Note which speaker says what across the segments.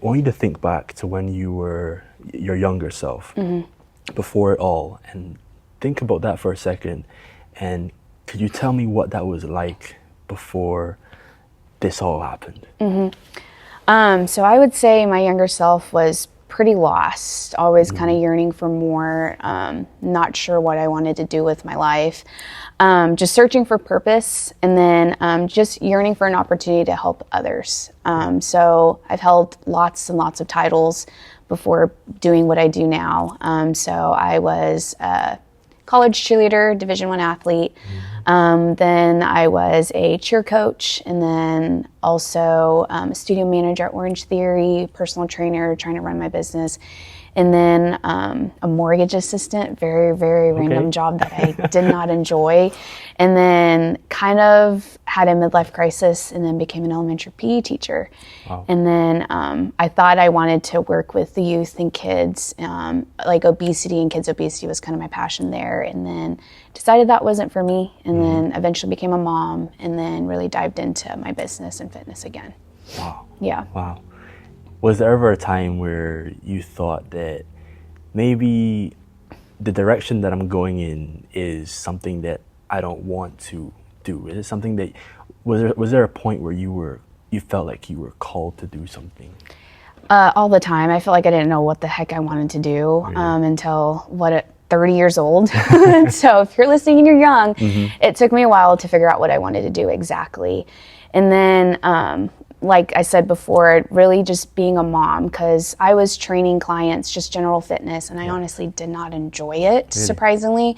Speaker 1: want you to think back to when you were your younger self, before it all, and think about that for a second. And could you tell me what that was like before this all happened?
Speaker 2: So I would say my younger self was pretty lost, always kind of yearning for more, not sure what I wanted to do with my life, just searching for purpose, and then just yearning for an opportunity to help others. So I've held lots and lots of titles before doing what I do now. So I was a college cheerleader, Division I athlete. Then I was a cheer coach, and then also a studio manager at Orange Theory, personal trainer, trying to run my business. And then a mortgage assistant, very, very random job that I did not enjoy. And then kind of had a midlife crisis, and then became an elementary PE teacher. Wow. And then I thought I wanted to work with the youth and kids, like obesity and kids' obesity was kind of my passion there. And then decided that wasn't for me, and then eventually became a mom, and then really dived into my business and fitness again.
Speaker 1: Wow.
Speaker 2: Yeah.
Speaker 1: Wow. Was there ever a time where you thought that maybe the direction that I'm going in is something that I don't want to do? Is it something that, was there a point where you felt like you were called to do something?
Speaker 2: All the time. I felt like I didn't know what the heck I wanted to do until 30 years old. So if you're listening and you're young, it took me a while to figure out what I wanted to do exactly. And then, like I said before, really just being a mom, because I was training clients, just general fitness, and I honestly did not enjoy it, surprisingly.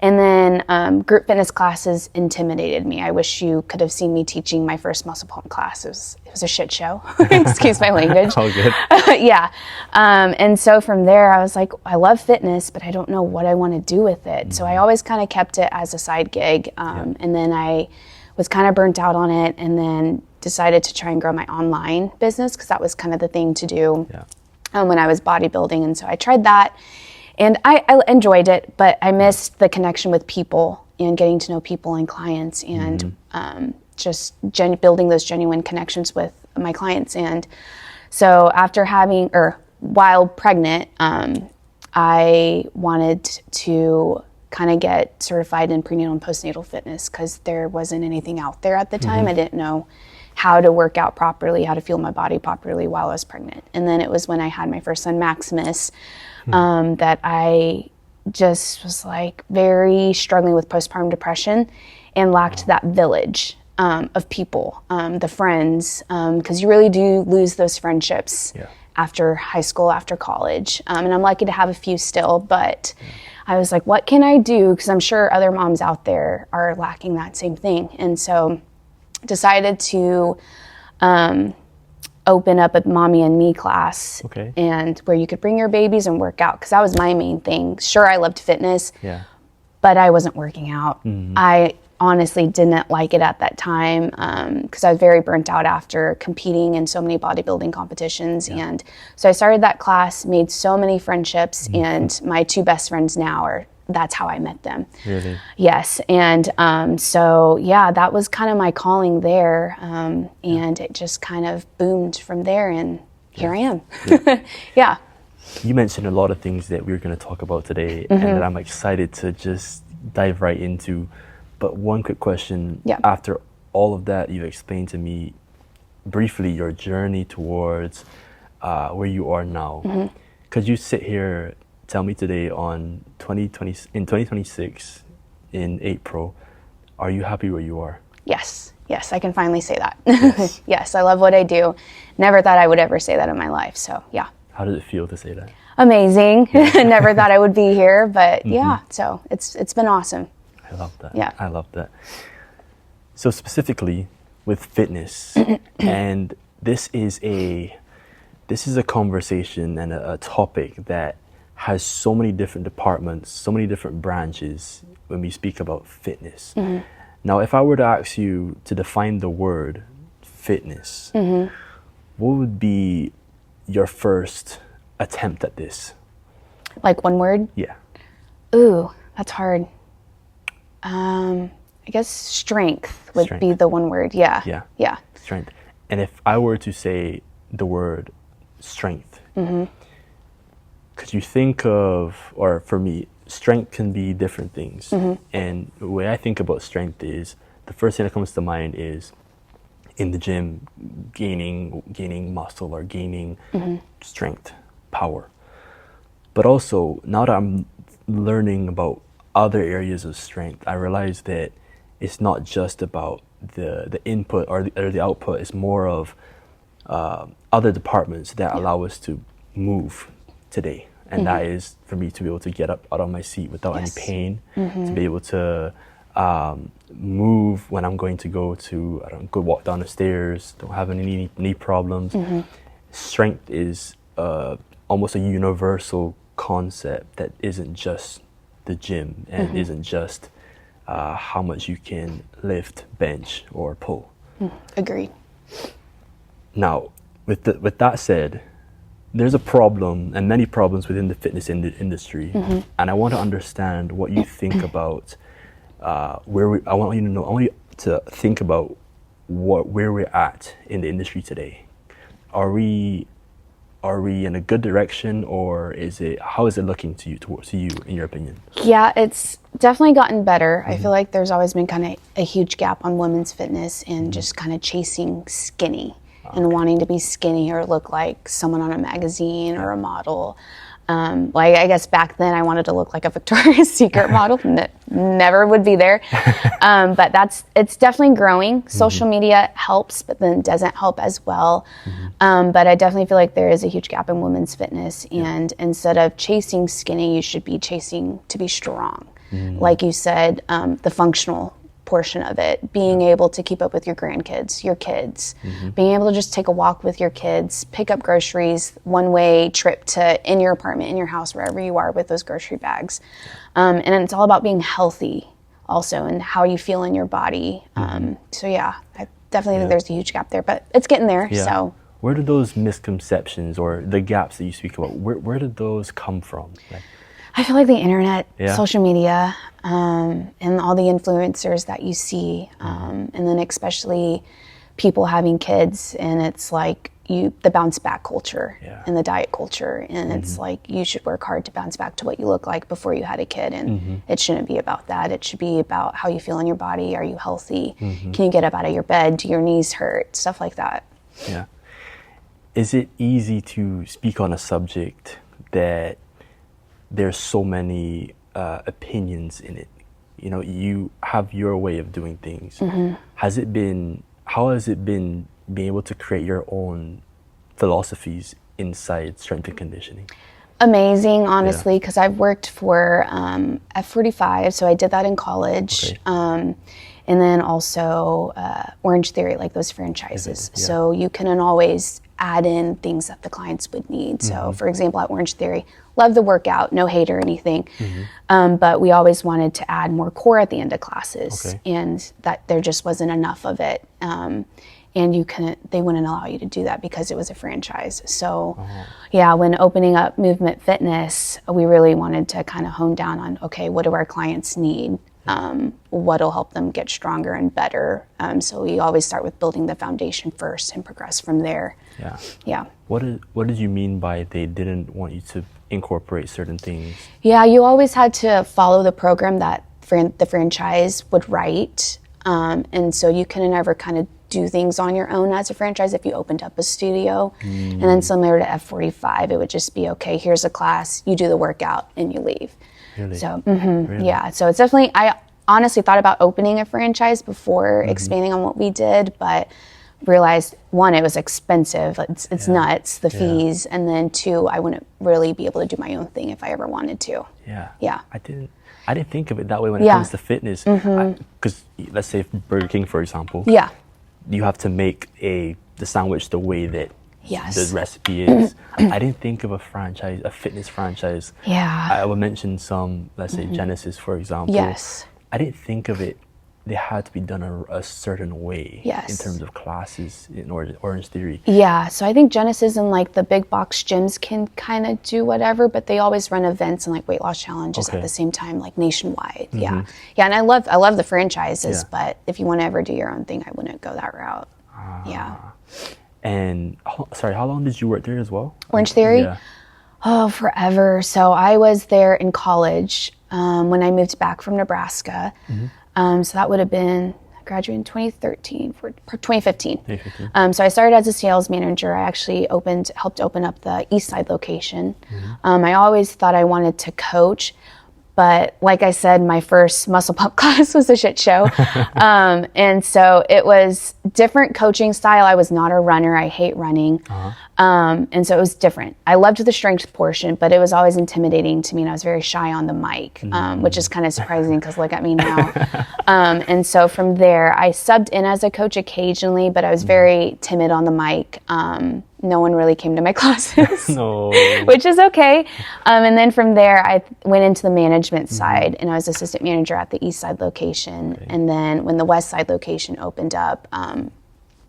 Speaker 2: And then group fitness classes intimidated me. I wish you could have seen me teaching my first muscle pump class. It was a shit show. Excuse my language.
Speaker 1: Oh, good.
Speaker 2: Yeah. And so from there, I was like, I love fitness, but I don't know what I want to do with it. So I always kind of kept it as a side gig. And then I was kind of burnt out on it, and then decided to try and grow my online business, because that was kind of the thing to do when I was bodybuilding. And so I tried that, and I enjoyed it, but I missed the connection with people and getting to know people and clients, and just building those genuine connections with my clients. And so after while pregnant, I wanted to kind of get certified in prenatal and postnatal fitness, because there wasn't anything out there at the time. I didn't know how to work out properly, how to fuel my body properly while I was pregnant. And then it was when I had my first son, Maximus, that I just was like very struggling with postpartum depression and lacked that village of people, the friends, because you really do lose those friendships after high school, after college. And I'm lucky to have a few still, but I was like, what can I do? Because I'm sure other moms out there are lacking that same thing. And so decided to open up a Mommy and Me class, and where you could bring your babies and work out, because that was my main thing. Sure, I loved fitness, but I wasn't working out. I honestly didn't like it at that time, because I was very burnt out after competing in so many bodybuilding competitions. And so I started that class, made so many friendships, and my two best friends now that's how I met them.
Speaker 1: Really?
Speaker 2: Yes. And so, yeah, that was kind of my calling there. And it just kind of boomed from there, and here I am. Yeah.
Speaker 1: You mentioned a lot of things that we're going to talk about today, and that I'm excited to just dive right into. But one quick question. After all of that, you explained to me briefly your journey towards where you are now. Could you sit here, tell me today in 2026, in April, are you happy where you are? Yes, I can finally say that. Yes.
Speaker 2: Yes, I love what I do. Never thought I would ever say that in my life, so yeah.
Speaker 1: How does it feel to say that?
Speaker 2: Amazing. Never thought I would be here, but yeah, so it's been awesome.
Speaker 1: I love that.
Speaker 2: Yeah.
Speaker 1: I love that. So specifically with fitness, and this is a conversation and a topic that has so many different departments, so many different branches when we speak about fitness. Now, if I were to ask you to define the word fitness, what would be your first attempt at this?
Speaker 2: Like one word?
Speaker 1: Yeah.
Speaker 2: Ooh, that's hard. I guess strength would be the one word. Yeah.
Speaker 1: Strength. And if I were to say the word strength. Could you think of, or for me, strength can be different things. And the way I think about strength is, the first thing that comes to mind is in the gym, gaining muscle or gaining strength, power. But also, now that I'm learning about other areas of strength, I realize that it's not just about the input or the output. It's more of other departments that allow us to move today. And that is for me to be able to get up out of my seat without any pain, to be able to move when I'm going to go walk down the stairs, don't have any knee problems. Strength is almost a universal concept that isn't just the gym and isn't just how much you can lift, bench, or pull.
Speaker 2: Agreed.
Speaker 1: Now, with that said, there's a problem and many problems within the fitness industry, and I want to understand what you think about I want you to think about where we're at in the industry today. Are we in a good direction, or how is it looking towards you in your opinion?
Speaker 2: Yeah, it's definitely gotten better. I feel like there's always been kind of a huge gap on women's fitness and just kind of chasing skinny and wanting to be skinny or look like someone on a magazine or a model. Like I guess back then I wanted to look like a Victoria's Secret model that never would be there. But it's definitely growing. Social media helps, but then doesn't help as well. But I definitely feel like there is a huge gap in women's fitness. And instead of chasing skinny, you should be chasing to be strong. Like you said, the functional portion of it, being able to keep up with your grandkids, your kids, being able to just take a walk with your kids, pick up groceries, one-way trip to in your apartment, in your house, wherever you are with those grocery bags. And it's all about being healthy also and how you feel in your body. So yeah, I definitely think there's a huge gap there, but it's getting there.
Speaker 1: Yeah.
Speaker 2: So
Speaker 1: where do those misconceptions or the gaps that you speak about, where did those come from?
Speaker 2: I feel like the internet, social media, and all the influencers that you see, and then especially people having kids, and it's like the bounce back culture and the diet culture, and it's like you should work hard to bounce back to what you look like before you had a kid, and it shouldn't be about that. It should be about how you feel in your body. Are you healthy? Can you get up out of your bed? Do your knees hurt? Stuff like that.
Speaker 1: Yeah. Is it easy to speak on a subject that there's so many opinions in it? You know, you have your way of doing things. How has it been being able to create your own philosophies inside strength and conditioning?
Speaker 2: Amazing, honestly, because I've worked for F45, so I did that in college. And then also Orange Theory, like those franchises. So you can always add in things that the clients would need. So for example, at Orange Theory, love the workout, no hate or anything. But we always wanted to add more core at the end of classes, and that there just wasn't enough of it. And they wouldn't allow you to do that because it was a franchise. So yeah, when opening up Movement Fitness, we really wanted to kind of hone down on, okay, what do our clients need? What'll help them get stronger and better. So we always start with building the foundation first and progress from there. Yeah.
Speaker 1: What did you mean by they didn't want you to incorporate certain things?
Speaker 2: Yeah, you always had to follow the program that the franchise would write. And so you couldn't ever kind of do things on your own as a franchise if you opened up a studio. And then similar to F45, it would just be, okay, here's a class, you do the workout and you leave.
Speaker 1: Really?
Speaker 2: So,
Speaker 1: Really?
Speaker 2: Yeah, so it's definitely, I honestly thought about opening a franchise before expanding on what we did, but realized, one, it was expensive. It's nuts, the fees. And then two, I wouldn't really be able to do my own thing if I ever wanted to. Yeah.
Speaker 1: I didn't think of it that way when it comes to fitness. Because let's say Burger King, for example. You have to make the sandwich the way that the recipe is. I didn't think of a fitness franchise. I would mention some, let's say Genesis, for example. I didn't think of it. They had to be done a certain way in terms of classes in Orange Theory. Yeah,
Speaker 2: so I think Genesis and like the big box gyms can kind of do whatever, but they always run events and like weight loss challenges at the same time, like nationwide. Yeah, and I love the franchises, but if you want to ever do your own thing, I wouldn't go that route.
Speaker 1: And sorry, how long did you work there as well?
Speaker 2: Orange Theory?
Speaker 1: Yeah.
Speaker 2: Oh, forever. So I was there in college when I moved back from Nebraska. So that would have been, I graduated in 2015. So I started as a sales manager. I actually helped open up the East Side location. I always thought I wanted to coach, but like I said, my first muscle pump class was a shit show. And so it was different coaching style. I was not a runner. I hate running. And so it was different. I loved the strength portion, but it was always intimidating to me, and I was very shy on the mic, which is kind of surprising because look at me now. And so from there, I subbed in as a coach occasionally, but I was very timid on the mic. No one really came to my classes, which is okay. And then from there, I went into the management side, and I was assistant manager at the East Side location. Okay. And then when the West Side location opened up,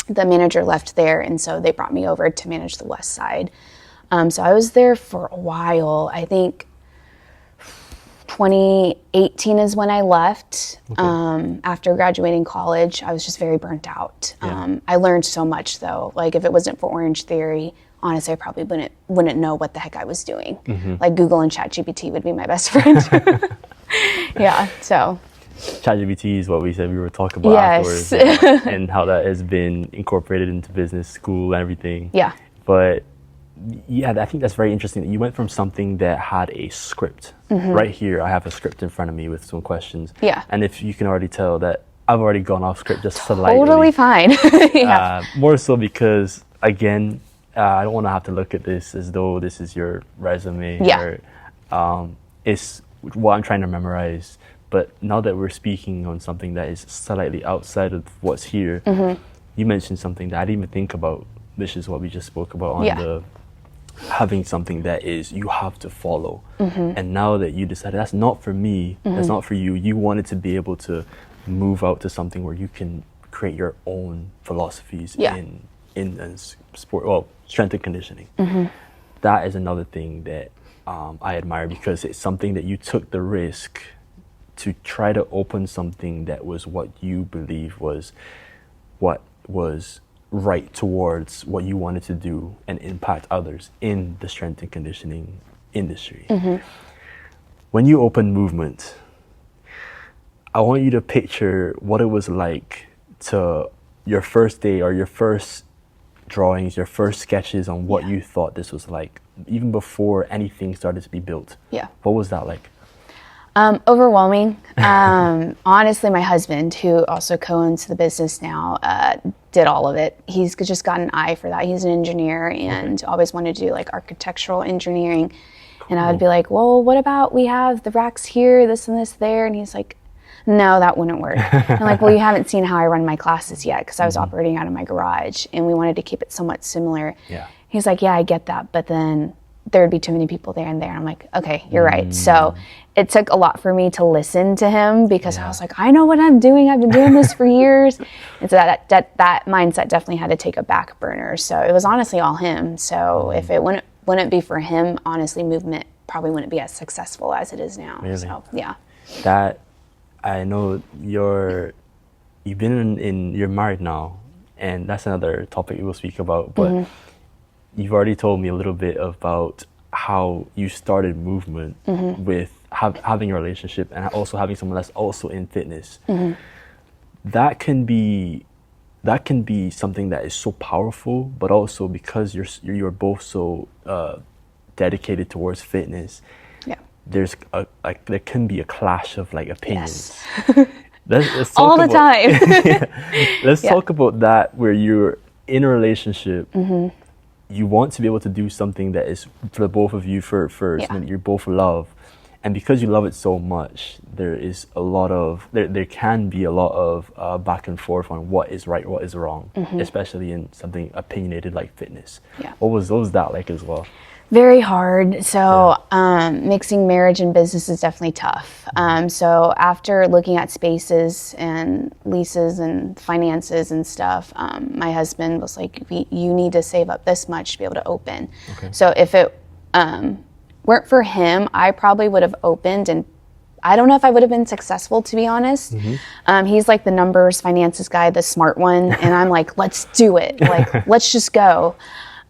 Speaker 2: the manager left there, and so they brought me over to manage the West Side. So I was there for a while. I think 2018 is when I left. After graduating college, I was just very burnt out. I learned so much, though. Like, if it wasn't for Orange Theory, honestly, I probably wouldn't know what the heck I was doing. Like, Google and ChatGPT would be my best friend. Yeah, so.
Speaker 1: ChatGPT is what we said we were talking about afterwards, and how that has been incorporated into business school and everything. Yeah. But yeah, I think that's very interesting that you went from something that had a script. Right here, I have a script in front of me with some questions. Yeah. And if you can already tell that I've already gone off script just slightly.
Speaker 2: Totally fine. Yeah.
Speaker 1: More so because, again, I don't want to have to look at this as though this is your resume. Yeah. Or, it's what I'm trying to memorize. But now that we're speaking on something that is slightly outside of what's here, you mentioned something that I didn't even think about, which is what we just spoke about on the having something that is you have to follow. And now that you decided that's not for me, that's not for you, you wanted to be able to move out to something where you can create your own philosophies in sport, well, strength and conditioning. That is another thing that I admire, because it's something that you took the risk to try to open something that was what you believe was what was right towards what you wanted to do and impact others in the strength and conditioning industry. When you opened Movement, I want you to picture what it was like to your first day or your first drawings, your first sketches on what you thought this was like, even before anything started to be built. Yeah. What was that like?
Speaker 2: Overwhelming. Honestly, my husband, who also co-owns the business now, did all of it. He's just got an eye for that. He's an engineer and always wanted to do like architectural engineering. Cool. And I would be like, well, what about we have the racks here, this and this there? And he's like, no, that wouldn't work. I'm like, well, you haven't seen how I run my classes yet, because I was operating out of my garage and we wanted to keep it somewhat similar. Yeah. He's like, yeah, I get that, but then there would be too many people there and there. I'm like, okay, you're right. So it took a lot for me to listen to him, because I was like, I know what I'm doing. I've been doing this for years. And so that mindset definitely had to take a back burner. So it was honestly all him. So if it wouldn't be for him, honestly, Movement probably wouldn't be as successful as it is now. Really? So yeah.
Speaker 1: That, I know you've been you're married now, and that's another topic we'll speak about, but you've already told me a little bit about how you started Movement with having a relationship and also having someone that's also in fitness. That can be something that is so powerful, but also because you're both so dedicated towards fitness. Yeah. There can be a clash of like opinions. Yes. Let's talk
Speaker 2: all the time.
Speaker 1: Let's talk about that, where you're in a relationship. You want to be able to do something that is for the both of you for something that you both love, and because you love it so much, there is a lot of there can be a lot of back and forth on what is right, what is wrong, especially in something opinionated like fitness. Yeah. What was that like as well?
Speaker 2: Very hard. So mixing marriage and business is definitely tough. So after looking at spaces and leases and finances and stuff, my husband was like, you need to save up this much to be able to open. Okay. So if it weren't for him, I probably would have opened, and I don't know if I would have been successful, to be honest. He's like the numbers, finances guy, the smart one. And I'm like, let's do it. Like, let's just go.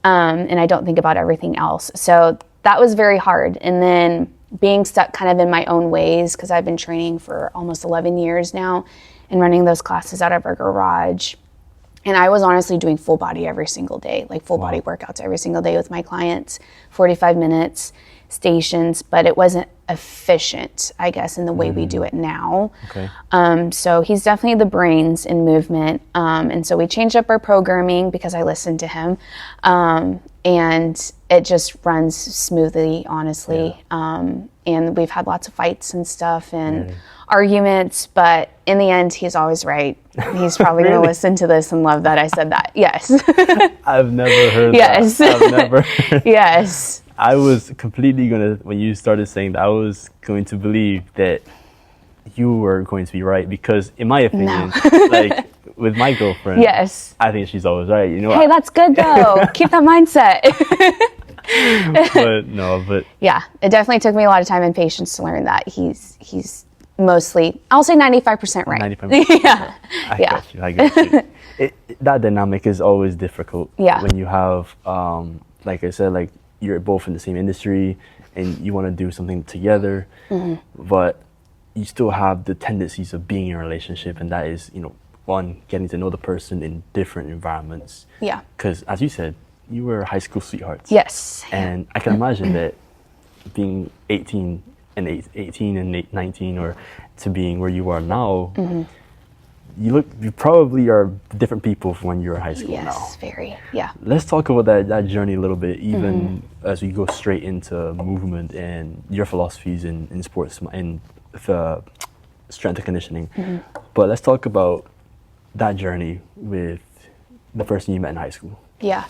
Speaker 2: And I don't think about everything else. So that was very hard. And then being stuck kind of in my own ways, because I've been training for almost 11 years now and running those classes out of our garage. And I was honestly doing full body every single day, like full body workouts every single day with my clients, 45 minutes, stations, but it wasn't efficient, I guess, in the way we do it now. So he's definitely the brains in movement. And so we changed up our programming because I listened to him. And it just runs smoothly, honestly. And we've had lots of fights and stuff and arguments, but in the end, he's always right. He's probably going to listen to this and love that I said that. Yes.
Speaker 1: I've never heard that. I've never.
Speaker 2: Yes.
Speaker 1: I was completely when you started saying that, I was going to believe that you were going to be right, because in my opinion, like with my girlfriend, I think she's always right. You know,
Speaker 2: hey, that's good though. Keep that mindset.
Speaker 1: but
Speaker 2: yeah, it definitely took me a lot of time and patience to learn that he's mostly, I'll say 95% right.
Speaker 1: 95%. Yeah. I got you. That dynamic is always difficult. When you have, like I said, like you're both in the same industry and you want to do something together, but you still have the tendencies of being in a relationship, and that is, one, getting to know the person in different environments. Because as you said, you were high school sweethearts.
Speaker 2: Yes.
Speaker 1: And I can imagine that being 18 and 19, or to being where you are now, you probably are different people from when you were in high school now.
Speaker 2: Yes, very. Yeah.
Speaker 1: Let's talk about that journey a little bit, even as we go straight into movement and your philosophies in sports and strength and conditioning. But let's talk about that journey with the person you met in high school.
Speaker 2: Yeah.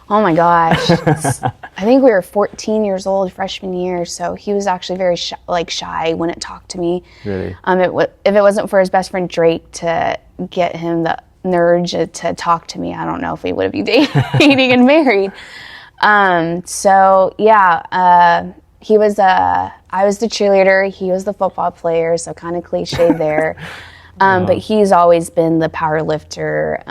Speaker 2: Oh my gosh. I think we were 14 years old freshman year, so he was actually very shy, wouldn't talk to me.
Speaker 1: Really?
Speaker 2: If it wasn't for his best friend Drake to get him the urge to talk to me, I don't know if we would have been dating and married. So yeah, I was the cheerleader, he was the football player, so kind of cliche there. But he's always been the power lifter,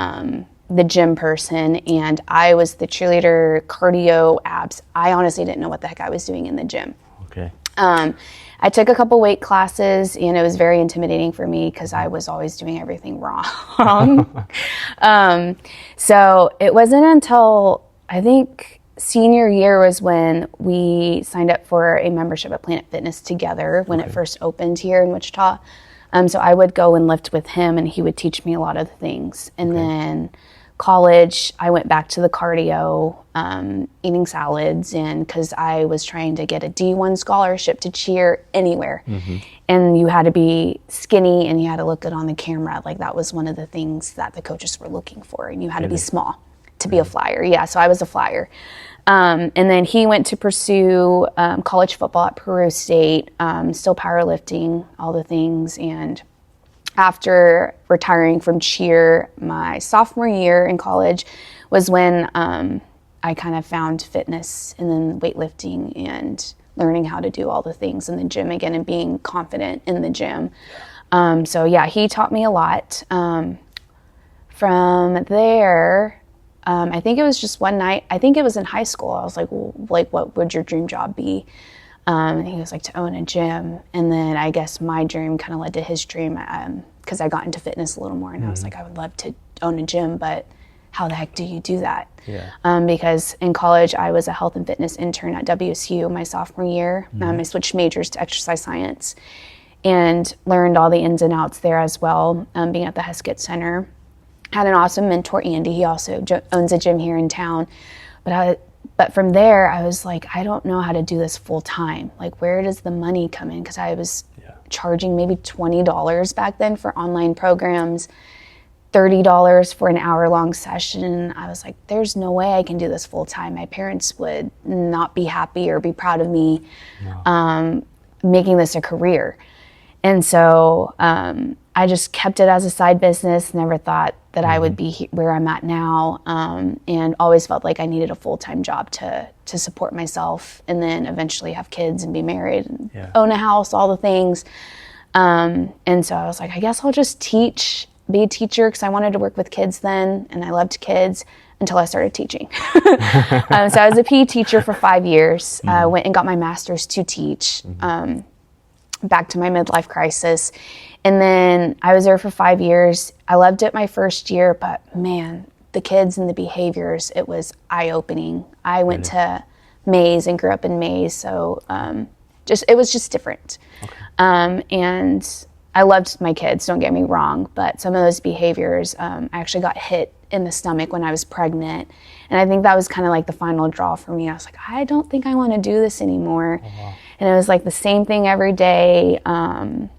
Speaker 2: the gym person, and I was the cheerleader, cardio, abs. I honestly didn't know what the heck I was doing in the gym.
Speaker 1: Okay.
Speaker 2: I took a couple weight classes, and it was very intimidating for me because I was always doing everything wrong. So it wasn't until I think senior year was when we signed up for a membership at Planet Fitness together when it first opened here in Wichita. So I would go and lift with him, and he would teach me a lot of the things. And then college, I went back to the cardio, eating salads, and because I was trying to get a D1 scholarship to cheer anywhere. And you had to be skinny and you had to look good on the camera. Like that was one of the things that the coaches were looking for. And you had to be small to be a flyer. Yeah, so I was a flyer. And then he went to pursue college football at Peru State, still powerlifting, all the things. And after retiring from cheer, my sophomore year in college was when I kind of found fitness and then weightlifting and learning how to do all the things in the gym again and being confident in the gym. So yeah, he taught me a lot. From there, I think it was just one night, I think it was in high school. I was like, well, what would your dream job be? And he was like, to own a gym. And then I guess my dream kind of led to his dream because I got into fitness a little more. And I was like, I would love to own a gym, but how the heck do you do that? Because in college, I was a health and fitness intern at WSU my sophomore year. I switched majors to exercise science and learned all the ins and outs there as well, being at the Heskett Center. Had an awesome mentor, Andy. He also owns a gym here in town. But from there, I was like, I don't know how to do this full time. Like, where does the money come in? Because I was charging maybe $20 back then for online programs, $30 for an hour-long session. I was like, there's no way I can do this full time. My parents would not be happy or be proud of me making this a career. And so I just kept it as a side business, never thought that I would be where I'm at now, and always felt like I needed a full-time job to support myself and then eventually have kids and be married and own a house, all the things. And so I was like, I guess I'll just be a teacher, because I wanted to work with kids then, and I loved kids until I started teaching. So I was a PE teacher for 5 years, went and got my master's to teach, back to my midlife crisis. And then I was there for 5 years. I loved it my first year, but man, the kids and the behaviors, it was eye-opening. I went to Mays and grew up in Mays, so it was just different. And I loved my kids, don't get me wrong, but some of those behaviors, I actually got hit in the stomach when I was pregnant. And I think that was kind of like the final draw for me. I was like, I don't think I want to do this anymore. And it was like the same thing every day. And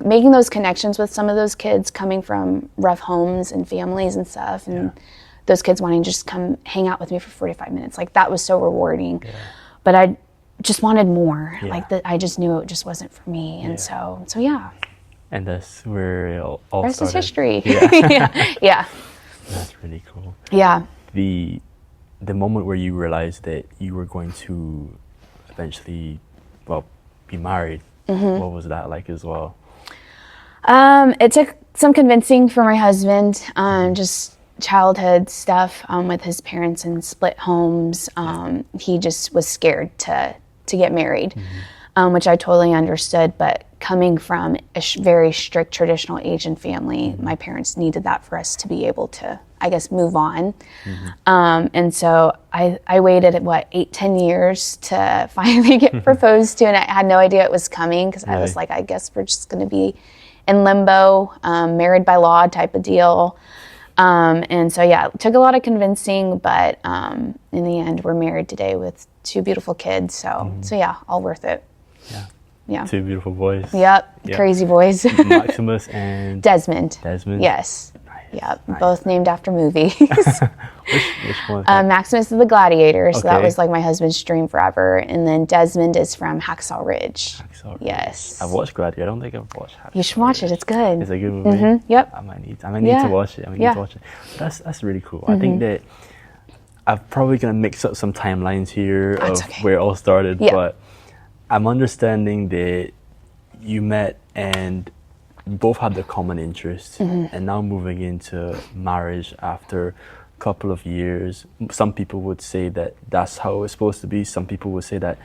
Speaker 2: making those connections with some of those kids coming from rough homes and families and stuff. And those kids wanting to just come hang out with me for 45 minutes. Like, that was so rewarding. But I just wanted more. Like, I just knew it just wasn't for me. And so yeah.
Speaker 1: And that's where it all
Speaker 2: rest
Speaker 1: started.
Speaker 2: Is history.
Speaker 1: Yeah. That's really cool.
Speaker 2: Yeah.
Speaker 1: The moment where you realized that you were going to eventually, be married, what was that like as well?
Speaker 2: It took some convincing for my husband, just childhood stuff with his parents and split homes. He just was scared to get married, which I totally understood. But coming from a very strict traditional Asian family, my parents needed that for us to be able to, I guess, move on. And so I waited, 8-10 years to finally get proposed to, and I had no idea it was coming, because I was like, I guess we're just going to be in limbo, married by law type of deal. And so, it took a lot of convincing, but in the end, we're married today with 2 beautiful kids. So all worth it. Yeah. 2
Speaker 1: beautiful boys.
Speaker 2: Yep. Crazy boys.
Speaker 1: Maximus and
Speaker 2: Desmond. Yes.
Speaker 1: Nice.
Speaker 2: Yep. Both named after movies.
Speaker 1: Which one?
Speaker 2: Maximus is the Gladiator, so that was like my husband's dream forever. And then Desmond is from Hacksaw Ridge. Yes.
Speaker 1: I've watched Gladiator. I don't think I've watched Hacksaw
Speaker 2: You should watch it. It's good.
Speaker 1: It's a good movie.
Speaker 2: Yep.
Speaker 1: I might need to watch it. Need to watch it. That's really cool. I think that I'm probably gonna mix up some timelines here of where it all started, but I'm understanding that you met and both had the common interests, and now moving into marriage after a couple of years. Some people would say that that's how it's supposed to be. Some people would say that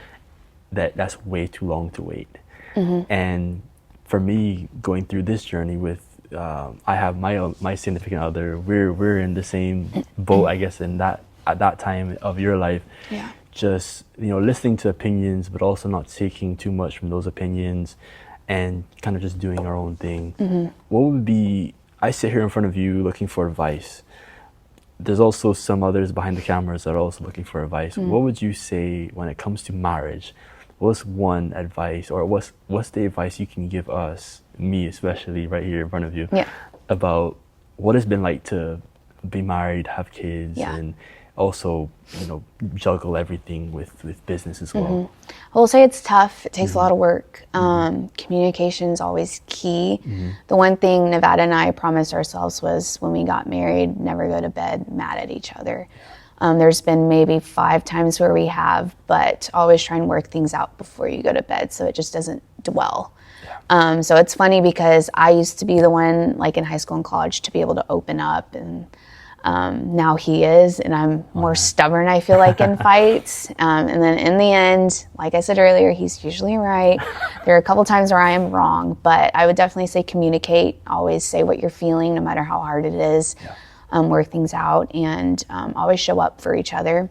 Speaker 1: that's way too long to wait. And for me, going through this journey with, I have my significant other. We're in the same boat, I guess, at that time of your life. Just listening to opinions, but also not taking too much from those opinions, and kind of just doing our own thing. What would be, I sit here in front of you looking for advice. There's also some others behind the cameras that are also looking for advice. What would you say when it comes to marriage? What's one advice, or what's the advice you can give us, me especially right here in front of you, about what it's been like to be married, have kids, and also, juggle everything with business as well?
Speaker 2: I will say it's tough. It takes a lot of work. Communication is always key. The one thing Nevada and I promised ourselves was, when we got married, never go to bed mad at each other. There's been maybe 5 times where we have, but always try and work things out before you go to bed so it just doesn't dwell. So it's funny, because I used to be the one, like in high school and college, to be able to open up, and now he is, and I'm more stubborn, I feel like, in fights. And then in the end, like I said earlier, he's usually right. There are a couple times where I am wrong, but I would definitely say communicate. Always say what you're feeling, no matter how hard it is. Work things out, and always show up for each other.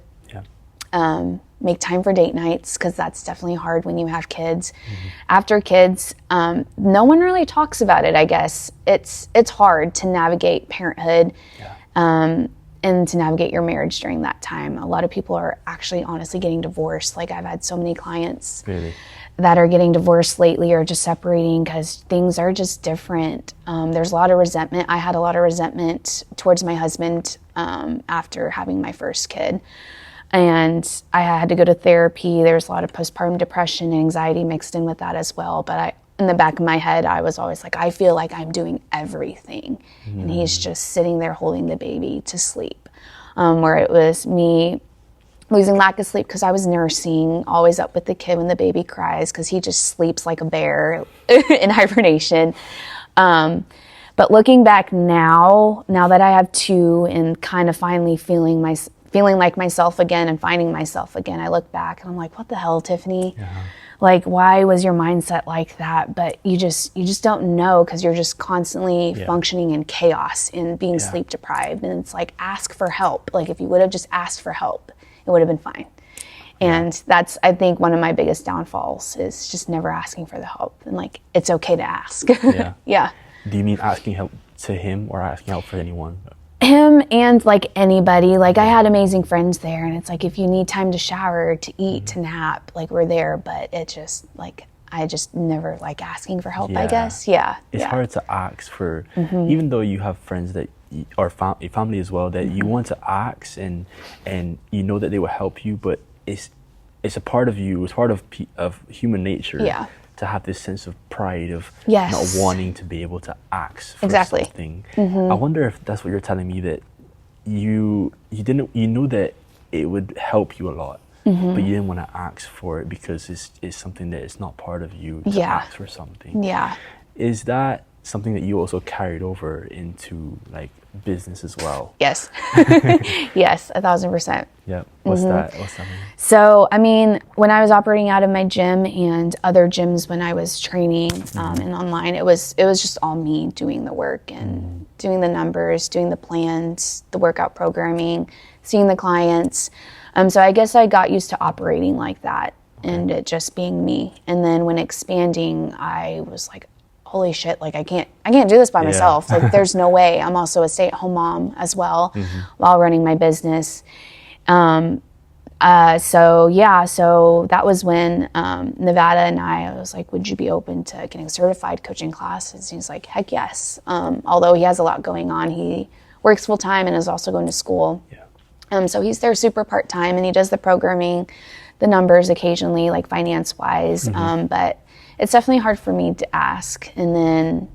Speaker 2: Make time for date nights, because that's definitely hard when you have kids. After kids, no one really talks about it, I guess. It's hard to navigate parenthood. And to navigate your marriage during that time. A lot of people are actually honestly getting divorced. Like, I've had so many clients that are getting divorced lately, or just separating, because things are just different. There's a lot of resentment. I had a lot of resentment towards my husband after having my first kid. And I had to go to therapy. There's a lot of postpartum depression and anxiety mixed in with that as well. But in the back of my head, I was always like, I feel like I'm doing everything. And he's just sitting there holding the baby to sleep. Where it was me losing lack of sleep because I was nursing, always up with the kid when the baby cries because he just sleeps like a bear in hibernation. But looking back now that I have 2 and kind of finally feeling like myself again and finding myself again, I look back and I'm like, what the hell, Tiffany? Yeah. Like, why was your mindset like that? But you just don't know because you're just constantly functioning in chaos and being sleep deprived. And it's like, ask for help. Like, if you would have just asked for help, it would have been fine. And that's, I think, one of my biggest downfalls is just never asking for the help. And like, it's okay to ask.
Speaker 1: Yeah.
Speaker 2: Yeah.
Speaker 1: Do you mean asking help to him or asking help for anyone?
Speaker 2: Him and like anybody. Like I had amazing friends there, and it's like if you need time to shower, to eat, to nap, like we're there. But it just like I just never like asking for help. I guess. Yeah.
Speaker 1: It's hard to ask for, even though you have friends that or family as well that you want to ask and you know that they will help you, but it's a part of you. It's part of human nature. Yeah. To have this sense of pride of not wanting to be able to ask for something. I wonder if that's what you're telling me, that you knew that it would help you a lot, but you didn't want to ask for it because it's something that is not part of you to ask for something. Yeah. Is that something that you also carried over into like business as well?
Speaker 2: Yes. Yes, 1,000%.
Speaker 1: Yeah. What's that mean?
Speaker 2: So, I mean, when I was operating out of my gym and other gyms when I was training and online, it was just all me doing the work and doing the numbers, doing the plans, the workout programming, seeing the clients. So I guess I got used to operating like that and it just being me. And then when expanding, I was like, holy shit, like I can't do this by myself. Like there's no way. I'm also a stay-at-home mom as well while running my business. So that was when Nevada and I was like, would you be open to getting certified coaching classes? And he's like, heck yes. Although he has a lot going on, he works full time and is also going to school. So he's there super part-time and he does the programming, the numbers occasionally, like finance-wise. But it's definitely hard for me to ask. And then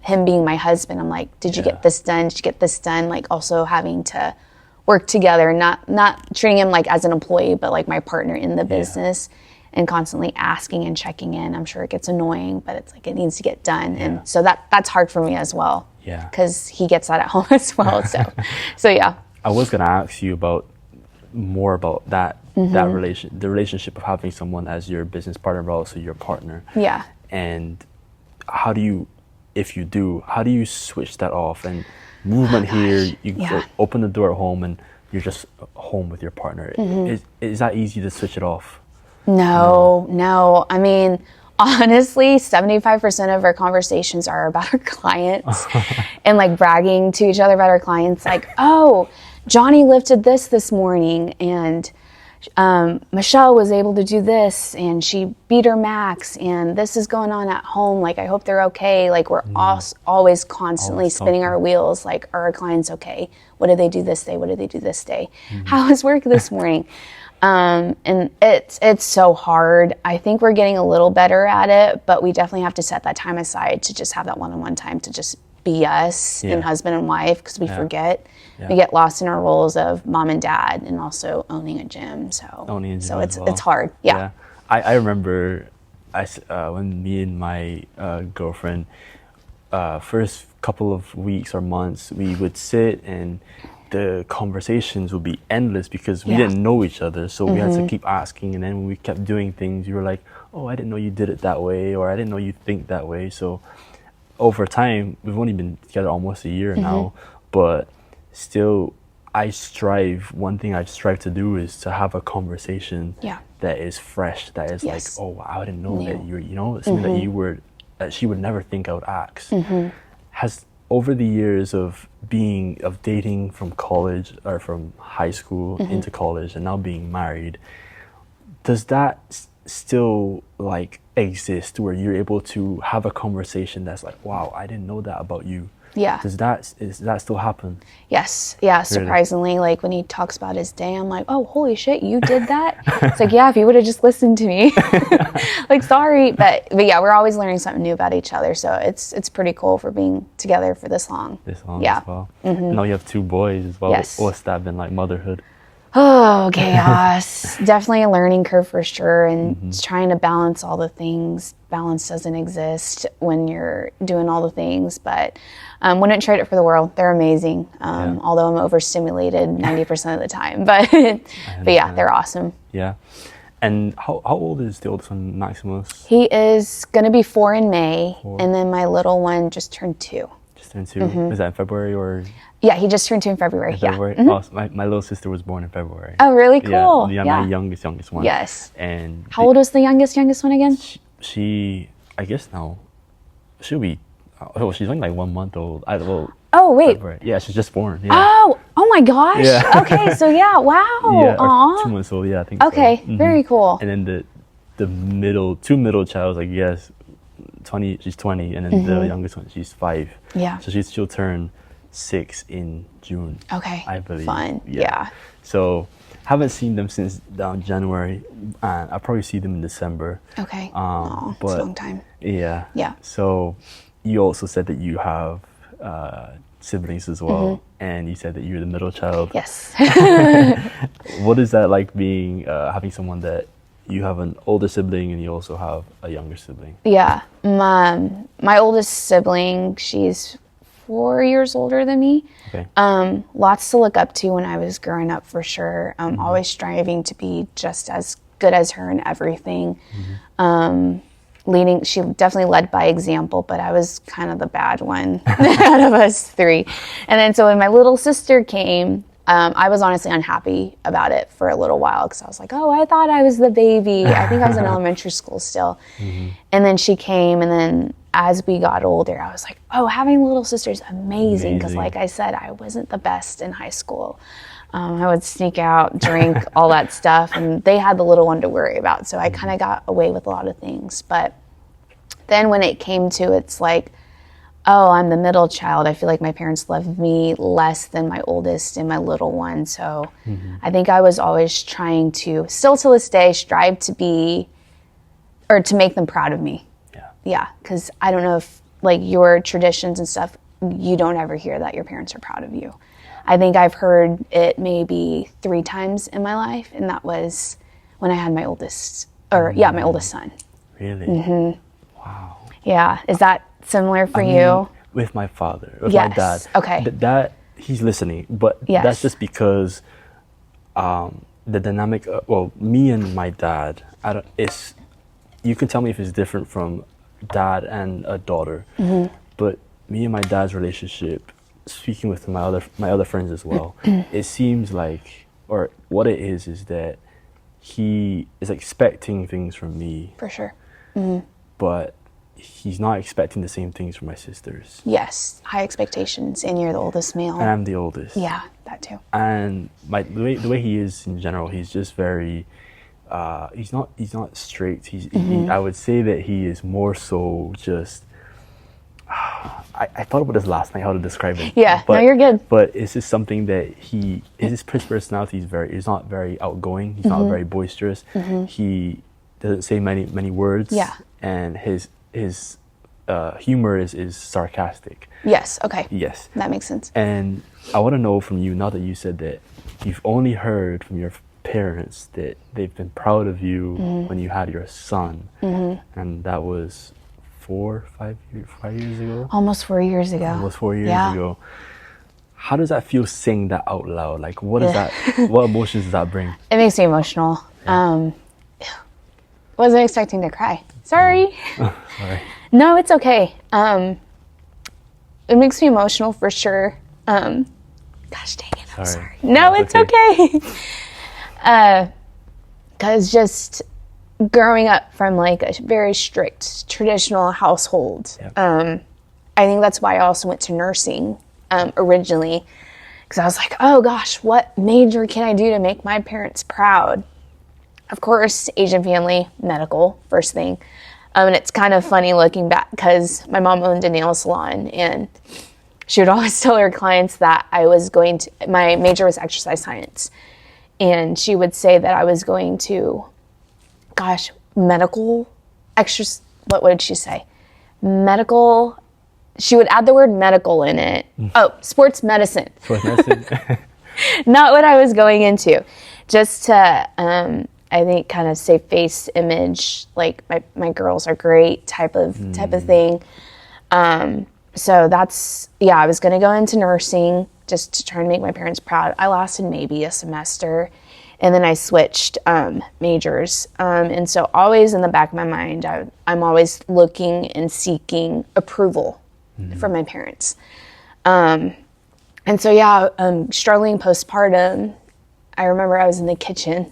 Speaker 2: him being my husband, I'm like, did you get this done? Did you get this done? Like also having to work together, not treating him like as an employee, but like my partner in the business and constantly asking and checking in. I'm sure it gets annoying, but it's like it needs to get done. And so that's hard for me as well. Yeah. Because he gets that at home as well. So yeah.
Speaker 1: I was going to ask you more about that the relationship of having someone as your business partner but also your partner. Yeah. And how do you switch that off and movement here, you go, open the door at home and you're just home with your partner. Is that easy to switch it off?
Speaker 2: No. I mean, honestly, 75% of our conversations are about our clients and like bragging to each other about our clients. Like, oh, Johnny lifted this morning and Michelle was able to do this and she beat her max and this is going on at home. Like, I hope they're okay. Like we're always constantly spinning our wheels. Like, are our clients okay? What did they do this day? What did they do this day? How was work this morning? And it's so hard. I think we're getting a little better at it, but we definitely have to set that time aside to just have that one-on-one time to just be us and husband and wife, because we forget. We get lost in our roles of mom and dad and also owning a gym. So it's hard. Yeah.
Speaker 1: I remember when me and my girlfriend, first couple of weeks or months, we would sit and the conversations would be endless because we didn't know each other. So we had to keep asking. And then when we kept doing things, you were like, oh, I didn't know you did it that way, or I didn't know you think that way. So over time, we've only been together almost a year now, but still one thing I strive to do is to have a conversation that is fresh, that is like, oh, wow, I didn't know that you're, something that she would never think I would ask. Has over the years of dating from college or from high school into college and now being married, does that still like exist where you're able to have a conversation that's like, wow, I didn't know that about you? Yeah. Does that still happen?
Speaker 2: Yes. Yeah. Surprisingly, like when he talks about his day, I'm like, oh, holy shit, you did that? It's like, yeah, if you would have just listened to me. Like, sorry. But yeah, we're always learning something new about each other. So it's pretty cool for being together for this long.
Speaker 1: As well. Now you have 2 boys as well.
Speaker 2: Yes.
Speaker 1: What's that been like, motherhood?
Speaker 2: Oh, chaos. Definitely a learning curve for sure. And trying to balance all the things. Balance doesn't exist when you're doing all the things, but wouldn't trade it for the world. They're amazing. Although I'm overstimulated 90% of the time, but yeah, they're awesome.
Speaker 1: Yeah. And how old is the oldest one, Maximus?
Speaker 2: He is going to be 4 in May. And then my little one just turned 2.
Speaker 1: Just turned 2. Is that in February or?
Speaker 2: Yeah, he just turned 2 in February.
Speaker 1: February? Yeah. Oh, so my little sister was born in February.
Speaker 2: Oh, really? Cool.
Speaker 1: Yeah, my youngest one.
Speaker 2: Yes.
Speaker 1: And
Speaker 2: how old was the youngest one again?
Speaker 1: She I guess now, she'll be, she's only like 1 month old.
Speaker 2: Oh, wait.
Speaker 1: February. Yeah, she's just born. Yeah.
Speaker 2: Oh my gosh. Yeah. Okay, so yeah, wow.
Speaker 1: Yeah,
Speaker 2: Aww.
Speaker 1: 2 months old, yeah, I think
Speaker 2: okay,
Speaker 1: so.
Speaker 2: very cool.
Speaker 1: And then the middle child, like, yes, 20, she's 20, and then the youngest one, she's 5.
Speaker 2: Yeah.
Speaker 1: So she'll turn 6 in June.
Speaker 2: Okay.
Speaker 1: I believe.
Speaker 2: Fun. Yeah.
Speaker 1: So haven't seen them since January, and I'll probably see them in December.
Speaker 2: Okay.
Speaker 1: But
Speaker 2: it's a long time.
Speaker 1: Yeah.
Speaker 2: Yeah.
Speaker 1: So you also said that you have siblings as well, and you said that you're the middle child.
Speaker 2: Yes.
Speaker 1: What is that like being having someone that you have an older sibling and you also have a younger sibling?
Speaker 2: Yeah. My oldest sibling, she's 4 years older than me.
Speaker 1: Okay.
Speaker 2: Lots to look up to when I was growing up, for sure. Always striving to be just as good as her in everything. She definitely led by example, but I was kind of the bad one out of us 3. And then so when my little sister came, I was honestly unhappy about it for a little while, because I was like, oh, I thought I was the baby. I think I was in elementary school still. And then she came, and then as we got older, I was like, oh, having a little sister is amazing, because like I said, I wasn't the best in high school. I would sneak out, drink, all that stuff, and they had the little one to worry about, so I kind of got away with a lot of things. But then when it came to, it's like, oh, I'm the middle child. I feel like my parents loved me less than my oldest and my little one. So I think I was always trying to, still to this day, strive to be, or to make them proud of me. Yeah, because I don't know if, like, your traditions and stuff, you don't ever hear that your parents are proud of you. I think I've heard it maybe 3 times in my life, and that was when I had my oldest, my oldest son.
Speaker 1: Really? Wow.
Speaker 2: Yeah. Is that similar for you?
Speaker 1: With my father, with my dad.
Speaker 2: Okay.
Speaker 1: That he's listening, but that's just because the dynamic. Me and my dad. You can tell me if it's different from dad and a daughter, but me and my dad's relationship, speaking with my other friends as well, it seems like, or what it is that he is expecting things from me.
Speaker 2: For sure.
Speaker 1: But he's not expecting the same things from my sisters.
Speaker 2: Yes, high expectations, and you're the oldest male.
Speaker 1: And I'm the oldest.
Speaker 2: Yeah, that too.
Speaker 1: And the way he is in general, he's just very. He's not strict. I would say that he is more so just. I thought about this last night, how to describe it.
Speaker 2: Yeah, no, you're good.
Speaker 1: But it's just something that his personality is not very outgoing. He's not very boisterous. He doesn't say many words.
Speaker 2: Yeah.
Speaker 1: And his humor is sarcastic.
Speaker 2: Yes. Okay.
Speaker 1: Yes.
Speaker 2: That makes sense.
Speaker 1: And I want to know from you, now that you said that you've only heard from your parents that they've been proud of you when you had your son, and that was 5 years ago.
Speaker 2: Almost 4 years ago.
Speaker 1: Almost 4 years ago. How does that feel, saying that out loud? Like, what is that? What emotions does that bring?
Speaker 2: It makes me emotional. Wasn't expecting to cry. Sorry.
Speaker 1: Sorry.
Speaker 2: No, it's okay. It makes me emotional for sure. Gosh dang it, I'm sorry. No, it's okay. Because just growing up from like a very strict traditional household, I think that's why I also went to nursing originally, because I was like, oh gosh, what major can I do to make my parents proud? Of course, Asian family, medical, first thing. And it's kind of funny looking back, because my mom owned a nail salon, and she would always tell her clients that my major was exercise science. And she would say that I was going to, medical exercise. What would she say? Medical. She would add the word medical in it. Oh, sports medicine.
Speaker 1: Sports medicine.
Speaker 2: Not what I was going into. Just to, I think, kind of save face image, like my girls are great type of thing. So that's, I was going to go into nursing just to try and make my parents proud. I lasted maybe a semester, and then I switched majors. And so always in the back of my mind, I'm always looking and seeking approval from my parents. And so, struggling postpartum, I remember I was in the kitchen.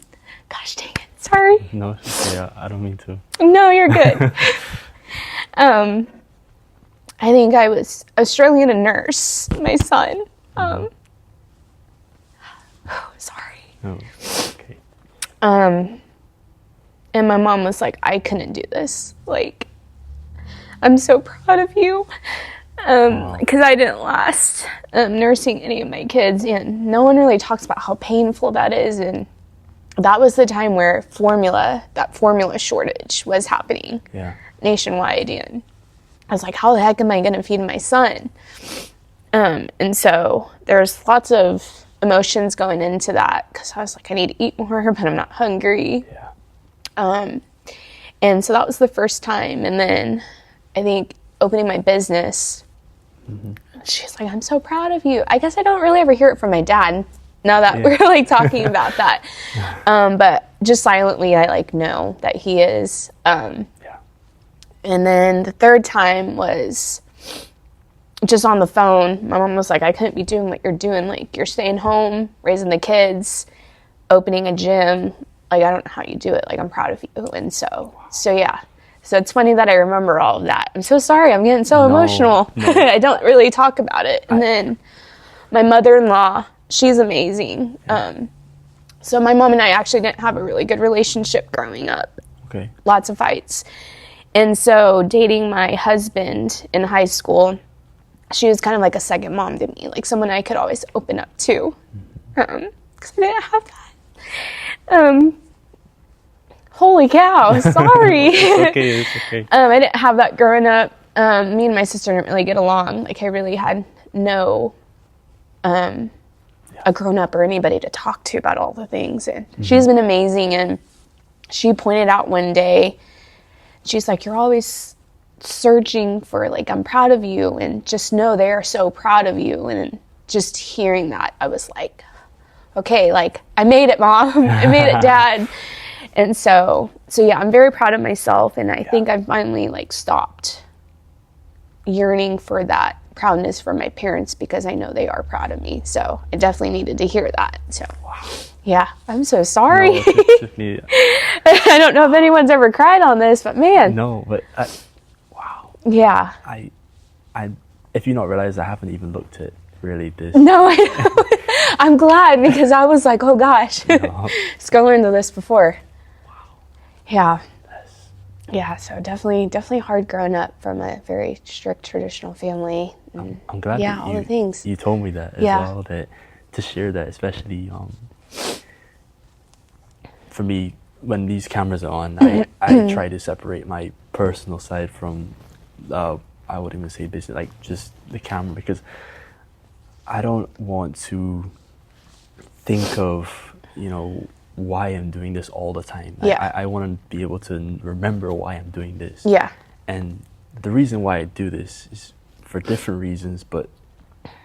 Speaker 2: Gosh dang it, sorry.
Speaker 1: No, I don't mean to.
Speaker 2: No, you're good. I think I was struggling to nurse my son. Sorry.
Speaker 1: Oh, okay.
Speaker 2: And my mom was like, I couldn't do this. Like, I'm so proud of you. Because I didn't last nursing any of my kids, and no one really talks about how painful that is. And that was the time where that formula shortage was happening nationwide. And I was like, how the heck am I going to feed my son? And so there's lots of emotions going into that, because I was like, I need to eat more, but I'm not hungry. And so that was the first time. And then I think opening my business, she's like, I'm so proud of you. I guess I don't really ever hear it from my dad now that we're like talking about that. But just silently, I like know that he is. And then the third time was just on the phone. My mom was like, I couldn't be doing what you're doing. Like, you're staying home, raising the kids, opening a gym. Like, I don't know how you do it. Like, I'm proud of you. And so yeah. So it's funny that I remember all of that. I'm so sorry. I'm getting so emotional. No. I don't really talk about it. And then my mother-in-law, she's amazing. So my mom and I actually didn't have a really good relationship growing up.
Speaker 1: Okay.
Speaker 2: Lots of fights. And so dating my husband in high school, she was kind of like a second mom to me, like someone I could always open up to. Because I didn't have that. Holy cow, sorry.
Speaker 1: It's okay.
Speaker 2: I didn't have that growing up. Me and my sister didn't really get along. Like, I really had no a grown-up or anybody to talk to about all the things. And she's been amazing. And she pointed out one day, she's like, you're always searching for, like, I'm proud of you, and just know they are so proud of you. And just hearing that, I was like, okay, like, I made it, Mom. I made it, Dad. And so yeah, I'm very proud of myself, and I think I've finally, like, stopped yearning for that proudness from my parents, because I know they are proud of me. So I definitely needed to hear that. So yeah, I'm so sorry.
Speaker 1: No, Tiffany,
Speaker 2: I don't know if anyone's ever cried on this, but man.
Speaker 1: No, but
Speaker 2: yeah.
Speaker 1: I if you not realize, I haven't even looked at really this.
Speaker 2: No, I know. I'm glad, because I was like, oh gosh, let's go learn the list before. Yeah. Yeah, so definitely hard growing up from a very strict traditional family.
Speaker 1: I'm glad that
Speaker 2: all the things.
Speaker 1: You told me that as well, that to share that, especially for me, when these cameras are on, I try to separate my personal side from, I wouldn't even say business, like just the camera, because I don't want to think of, why I'm doing this all the time. I want to be able to remember why I'm doing this.
Speaker 2: Yeah.
Speaker 1: And the reason why I do this is for different reasons, but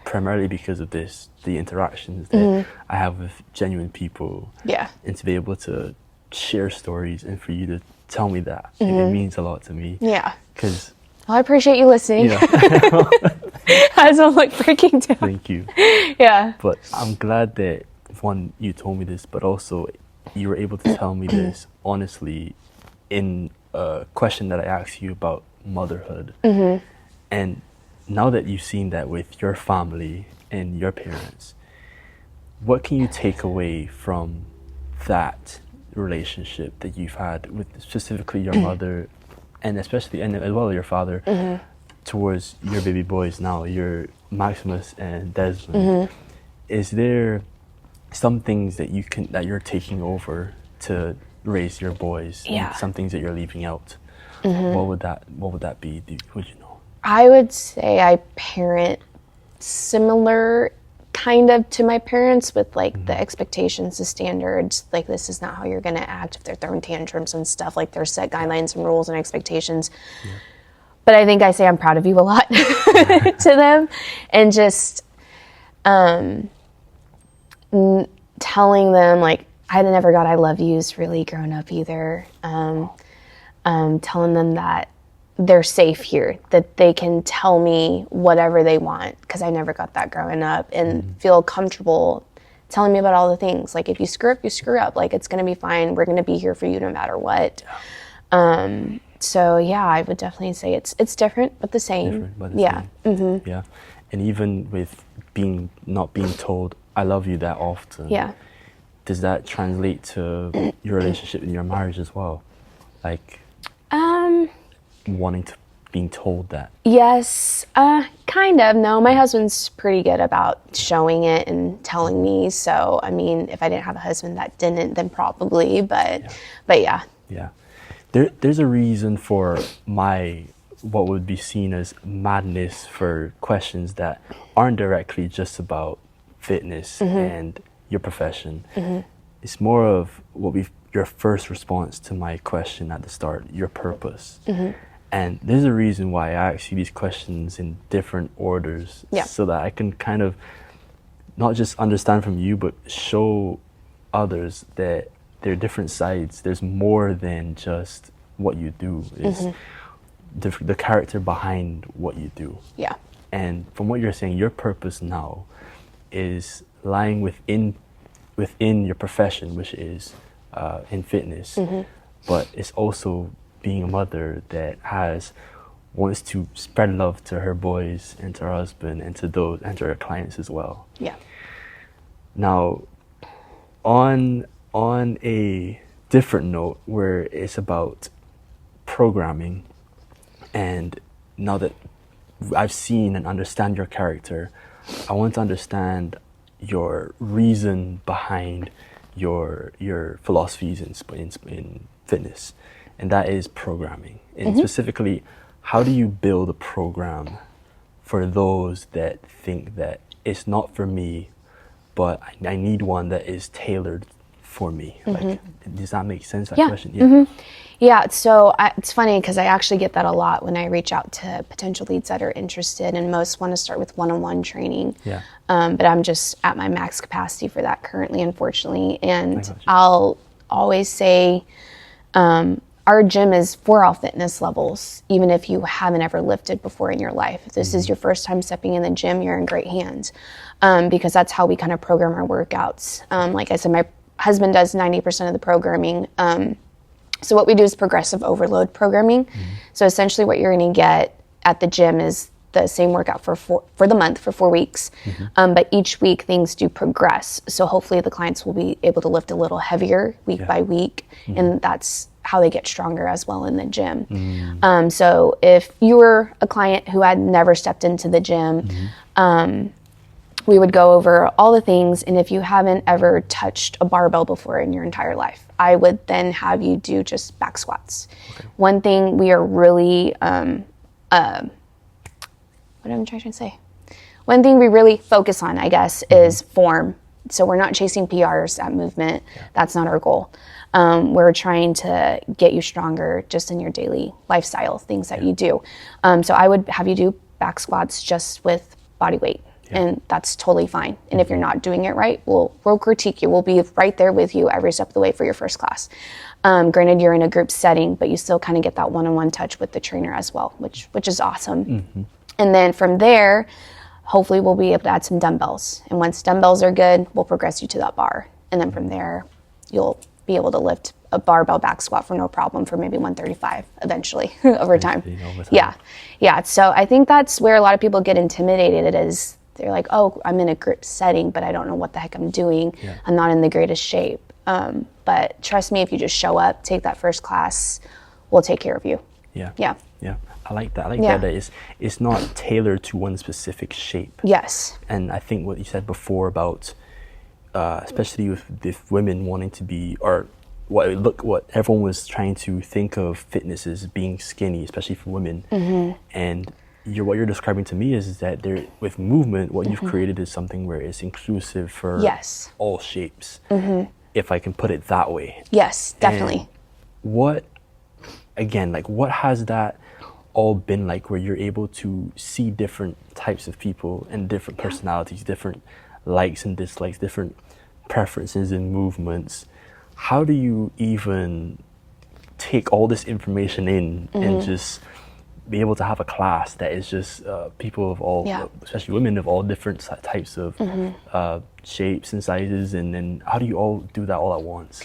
Speaker 1: primarily because of this, the interactions that I have with genuine people.
Speaker 2: Yeah.
Speaker 1: And to be able to share stories, and for you to tell me that, it means a lot to me.
Speaker 2: Yeah.
Speaker 1: Because
Speaker 2: I appreciate you listening. As I'm like breaking down.
Speaker 1: Thank you.
Speaker 2: Yeah.
Speaker 1: But I'm glad that, one, you told me this, but also you were able to tell me this honestly in a question that I asked you about motherhood. And now that you've seen that with your family and your parents, what can you take away from that relationship that you've had with specifically your mother, and especially, and as well your father, towards your baby boys now, your Maximus and Desmond? Is there some things that you're taking over to raise your boys, and some things that you're leaving out? What would that be? Would you know?
Speaker 2: I would say I parent similar kind of to my parents with like the expectations, the standards, like this is not how you're going to act if they're throwing tantrums and stuff. Like there's set guidelines and rules and expectations. Yeah. But I think I say I'm proud of you a lot to them, and just telling them like I never got I love yous really growing up either. Telling them that they're safe here, that they can tell me whatever they want, because I never got that growing up, and feel comfortable telling me about all the things. Like if you screw up, you screw up. Like it's going to be fine. We're going to be here for you no matter what. So yeah, I would definitely say it's different, but the same.
Speaker 1: Different, but the same. Yeah. And even with not being told I love you that often.
Speaker 2: Yeah.
Speaker 1: Does that translate to your relationship in your marriage as well? Like being told that?
Speaker 2: Yes, kind of. No, my husband's pretty good about showing it and telling me. So, I mean, if I didn't have a husband that didn't, then probably, but yeah.
Speaker 1: Yeah. There's a reason for what would be seen as madness for questions that aren't directly just about fitness and your profession. It's more of your first response to my question at the start, your purpose. And there's a reason why I ask you these questions in different orders, so that I can kind of not just understand from you, but show others that there are different sides. There's more than just what you do. It's the character behind what you do.
Speaker 2: Yeah.
Speaker 1: And from what you're saying, your purpose now is lying within your profession, which is in fitness, but it's also being a mother that wants to spread love to her boys and to her husband and to her clients as well.
Speaker 2: Yeah.
Speaker 1: Now, on a different note, where it's about programming, and now that I've seen and understand your character, I want to understand your reason behind your philosophies in fitness, and that is programming. And specifically, how do you build a program for those that think that it's not for me, but I need one that is tailored for me? Like, does that make sense, that question?
Speaker 2: Yeah, so it's funny because I actually get that a lot when I reach out to potential leads that are interested, and most want to start with one-on-one training.
Speaker 1: Yeah.
Speaker 2: But I'm just at my max capacity for that currently, unfortunately. And I'll always say our gym is for all fitness levels, even if you haven't ever lifted before in your life. If this is your first time stepping in the gym, you're in great hands, because that's how we kind of program our workouts. Like I said, my husband does 90% of the programming. So what we do is progressive overload programming. So essentially what you're going to get at the gym is the same workout for the month for 4 weeks. But each week things do progress. So hopefully the clients will be able to lift a little heavier week by week. And that's how they get stronger as well in the gym. So if you were a client who had never stepped into the gym, we would go over all the things, and if you haven't ever touched a barbell before in your entire life, I would then have you do just back squats. One thing we are really, what am I trying to say? One thing we really focus on, I guess, is form. So we're not chasing PRs at movement. That's not our goal. We're trying to get you stronger just in your daily lifestyle, things that you do. So I would have you do back squats just with body weight. And that's totally fine. And if you're not doing it right, we'll critique you. We'll be right there with you every step of the way for your first class. Granted, you're in a group setting, but you still kind of get that one-on-one touch with the trainer as well, which is awesome. And then from there, hopefully we'll be able to add some dumbbells. And once dumbbells are good, we'll progress you to that bar. And then from there, you'll be able to lift a barbell back squat for no problem for maybe 135 eventually over time. Yeah. So I think that's where a lot of people get intimidated. They're like, oh, I'm in a group setting, but I don't know what the heck I'm doing. I'm not in the greatest shape. But trust me, if you just show up, take that first class, we'll take care of you. Yeah.
Speaker 1: I like that. That it's not tailored to one specific shape.
Speaker 2: Yes.
Speaker 1: And I think what you said before about, especially with women wanting to be, or what everyone was trying to think of fitness as being skinny, especially for women. And what you're describing to me is that there, with movement, what you've created is something where it's inclusive for all shapes, if I can put it that way.
Speaker 2: Yes, definitely.
Speaker 1: And what has that all been like, where you're able to see different types of people and different personalities, different likes and dislikes, different preferences and movements? How do you even take all this information in and just be able to have a class that is just people of all, especially women of all different types of shapes and sizes, and then how do you all do that all at once?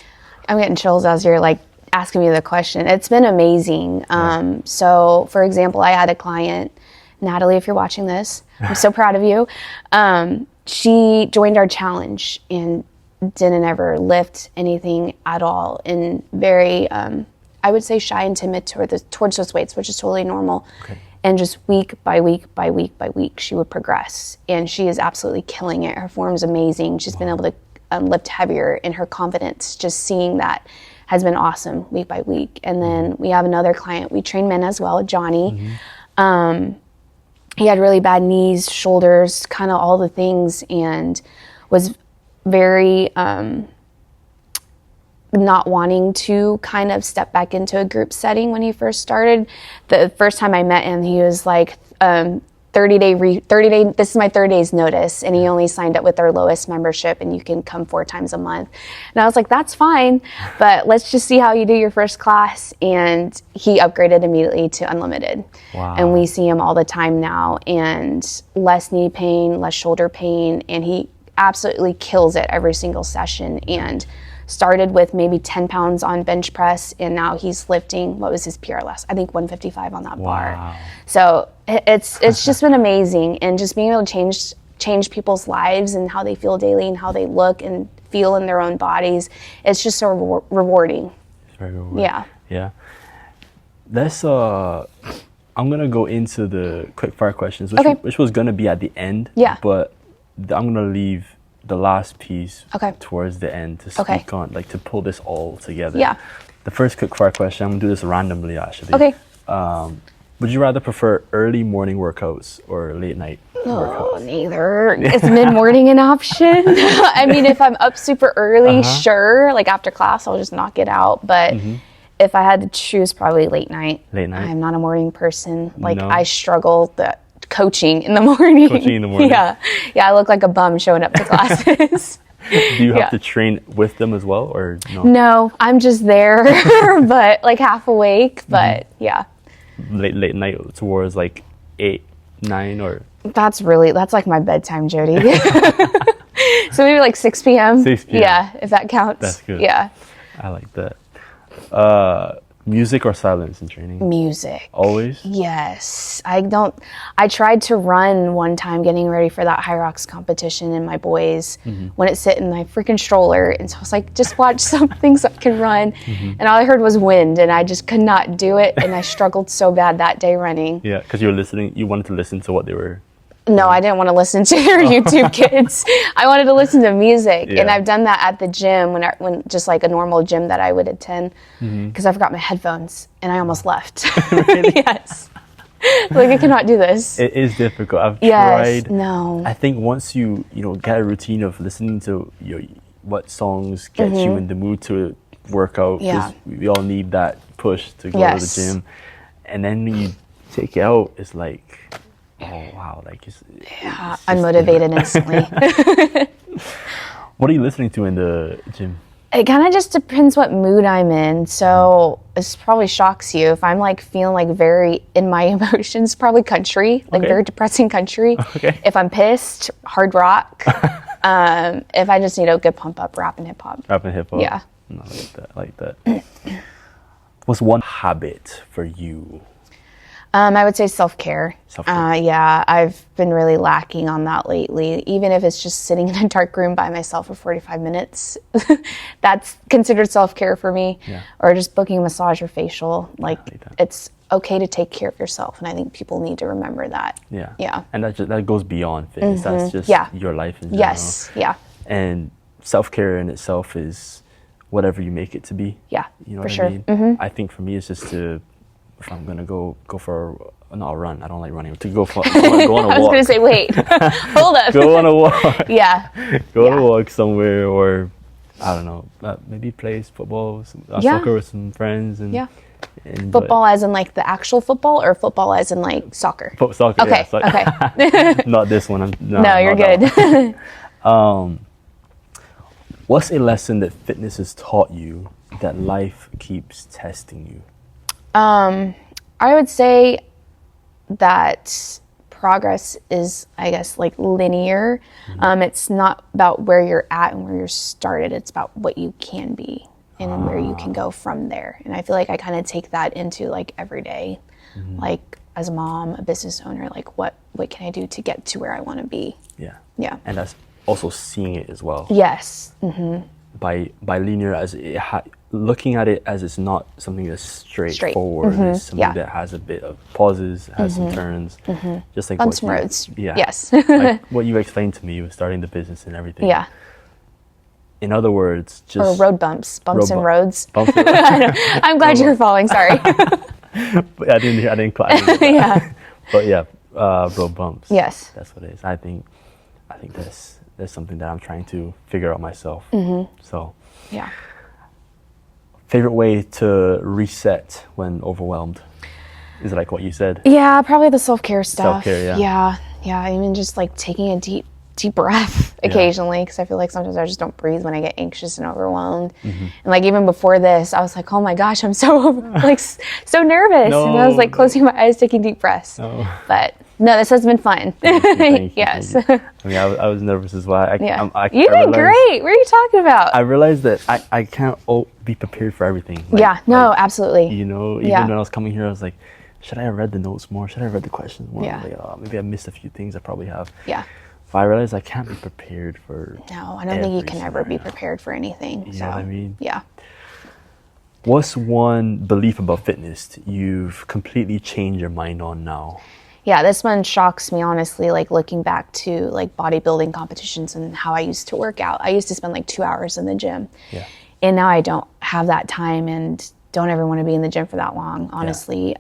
Speaker 2: I'm getting chills as you're like asking me the question. It's been amazing. So for example, I had a client, Natalie, if you're watching this, I'm so proud of you. She joined our challenge and didn't ever lift anything at all, and very, I would say, shy and timid towards those weights, which is totally normal. And just week by week by week by week, she would progress, and she is absolutely killing it. Her form's amazing. She's been able to lift heavier, and her confidence, just seeing that, has been awesome week by week. And then we have another client, we train men as well, Johnny. He had really bad knees, shoulders, kind of all the things, and was very not wanting to kind of step back into a group setting when he first started. The first time I met him, he was like, 30 day, this is my 30 days notice, and he only signed up with our lowest membership, and you can come 4 times a month. And I was like, that's fine, but let's just see how you do your first class. And he upgraded immediately to unlimited. And we see him all the time now, and less knee pain, less shoulder pain, and he absolutely kills it every single session. And started with maybe 10 pounds on bench press, and now he's lifting, what was his PR last? I think 155 on that bar. So it's just been amazing, and just being able to change people's lives and how they feel daily and how they look and feel in their own bodies. It's just so rewarding.
Speaker 1: It's very rewarding. Yeah. Let's I'm gonna go into the quick fire questions, which was gonna be at the end. But I'm gonna leave the last piece towards the end to speak on, like, to pull this all together. The first quick fire question, I'm gonna do this randomly actually. Would you rather prefer early morning workouts or late night workouts?
Speaker 2: Neither. Is mid-morning an option? I mean, if I'm up super early, sure, like after class, I'll just knock it out. But if I had to choose, probably late night. I'm not a morning person. Like, I struggle coaching in the morning. Yeah, I look like a bum showing up to classes.
Speaker 1: Do you have to train with them as well, or no?
Speaker 2: No, I'm just there, but like half awake. But
Speaker 1: late night towards like 8, 9, or
Speaker 2: that's like my bedtime, Jody. So maybe like 6 p.m. 6 p.m. Yeah, if that counts.
Speaker 1: That's good.
Speaker 2: Yeah,
Speaker 1: I like that. Music or silence in training?
Speaker 2: Music.
Speaker 1: Always?
Speaker 2: Yes. I tried to run one time getting ready for that High Rocks competition in my boys when it sit in my freaking stroller. And so I was like, just watch something so I can run. And all I heard was wind, and I just could not do it. And I struggled so bad that day running. Yeah,
Speaker 1: because you wanted to listen to what they were...
Speaker 2: No, I didn't want to listen to your YouTube kids. I wanted to listen to music, and I've done that at the gym when just like a normal gym that I would attend, because I forgot my headphones and I almost left.
Speaker 1: Really?
Speaker 2: Yes, like I cannot do this.
Speaker 1: It is difficult. I've tried.
Speaker 2: No.
Speaker 1: I think once you get a routine of listening to what songs get you in the mood to work out, because we all need that push to go to the gym, and then when you take it out, it's like, oh wow, like it's
Speaker 2: unmotivated instantly.
Speaker 1: What are you listening to in the gym?
Speaker 2: It kind of just depends what mood I'm in. So this probably shocks you. If I'm like feeling like very in my emotions, probably country, like very depressing country. If I'm pissed, hard rock. If I just need a good pump up, rap and hip hop. Yeah.
Speaker 1: No, I like that. What's one habit for you?
Speaker 2: I would say self-care. Yeah, I've been really lacking on that lately. Even if it's just sitting in a dark room by myself for 45 minutes, that's considered self-care for me. Or just booking a massage or facial. Like, it's okay to take care of yourself, and I think people need to remember that. Yeah.
Speaker 1: And that goes beyond fitness. That's just your life in general.
Speaker 2: Yes. Yeah.
Speaker 1: And self-care in itself is whatever you make it to be.
Speaker 2: Yeah.
Speaker 1: You know
Speaker 2: for
Speaker 1: what
Speaker 2: sure.
Speaker 1: I mean? I think for me, it's just to if I'm gonna go for not a run, I don't like running. To go on a walk.
Speaker 2: I was gonna say, wait, hold up.
Speaker 1: Go on a walk.
Speaker 2: Yeah.
Speaker 1: Go on a walk somewhere, or I don't know, maybe play football, soccer with some friends, and
Speaker 2: football as in like the actual football, or football as in like soccer?
Speaker 1: Soccer.
Speaker 2: Okay.
Speaker 1: Yeah, okay. Not this one.
Speaker 2: No, you're good.
Speaker 1: What's a lesson that fitness has taught you that life keeps testing you?
Speaker 2: I would say that progress is, I guess, like linear. It's not about where you're at and where you're started. It's about what you can be and where you can go from there. And I feel like I kind of take that into like every day, like as a mom, a business owner, like what can I do to get to where I want to be? Yeah.
Speaker 1: And that's also seeing it as well.
Speaker 2: Yes.
Speaker 1: By linear, as looking at it as it's not something that's straightforward. It's something that has a bit of pauses, has some turns, just like
Speaker 2: bumps and roads.
Speaker 1: Yeah.
Speaker 2: Yes.
Speaker 1: Like what you explained to me with starting the business and everything.
Speaker 2: Yeah.
Speaker 1: In other words, just
Speaker 2: or road bumps and roads.
Speaker 1: Bumps and
Speaker 2: I'm glad you're following. Sorry.
Speaker 1: But I didn't quite.
Speaker 2: Yeah.
Speaker 1: But yeah, road bumps.
Speaker 2: Yes.
Speaker 1: That's what it is. I think that's something that I'm trying to figure out myself. So.
Speaker 2: Yeah.
Speaker 1: Favorite way to reset when overwhelmed? Is it like what you said?
Speaker 2: Yeah, probably the self-care stuff.
Speaker 1: Self-care, yeah.
Speaker 2: Yeah, even just like taking a deep breath occasionally, because I feel like sometimes I just don't breathe when I get anxious and overwhelmed. And like even before this, I was like, oh my gosh, I'm so like so nervous.
Speaker 1: No.
Speaker 2: And I was like closing my eyes, taking deep breaths.
Speaker 1: No.
Speaker 2: But no, this has been fun.
Speaker 1: Thank you.
Speaker 2: Yes.
Speaker 1: I mean, I was nervous as well.
Speaker 2: You did great. What are you talking about?
Speaker 1: I realized that I can't be prepared for everything.
Speaker 2: Absolutely.
Speaker 1: You know, even when I was coming here, I was like, should I have read the notes more? Should I have read the questions more?
Speaker 2: Yeah.
Speaker 1: Like, maybe I missed a few things. I probably have.
Speaker 2: Yeah.
Speaker 1: But I realized I can't be prepared for.
Speaker 2: No, I don't think you can ever be prepared for anything.
Speaker 1: You know what I mean?
Speaker 2: Yeah.
Speaker 1: What's one belief about fitness you've completely changed your mind on now?
Speaker 2: Yeah, this one shocks me, honestly, like looking back to like bodybuilding competitions and how I used to work out. I used to spend like 2 hours in the gym.
Speaker 1: Yeah.
Speaker 2: And now I don't have that time and don't ever want to be in the gym for that long, honestly.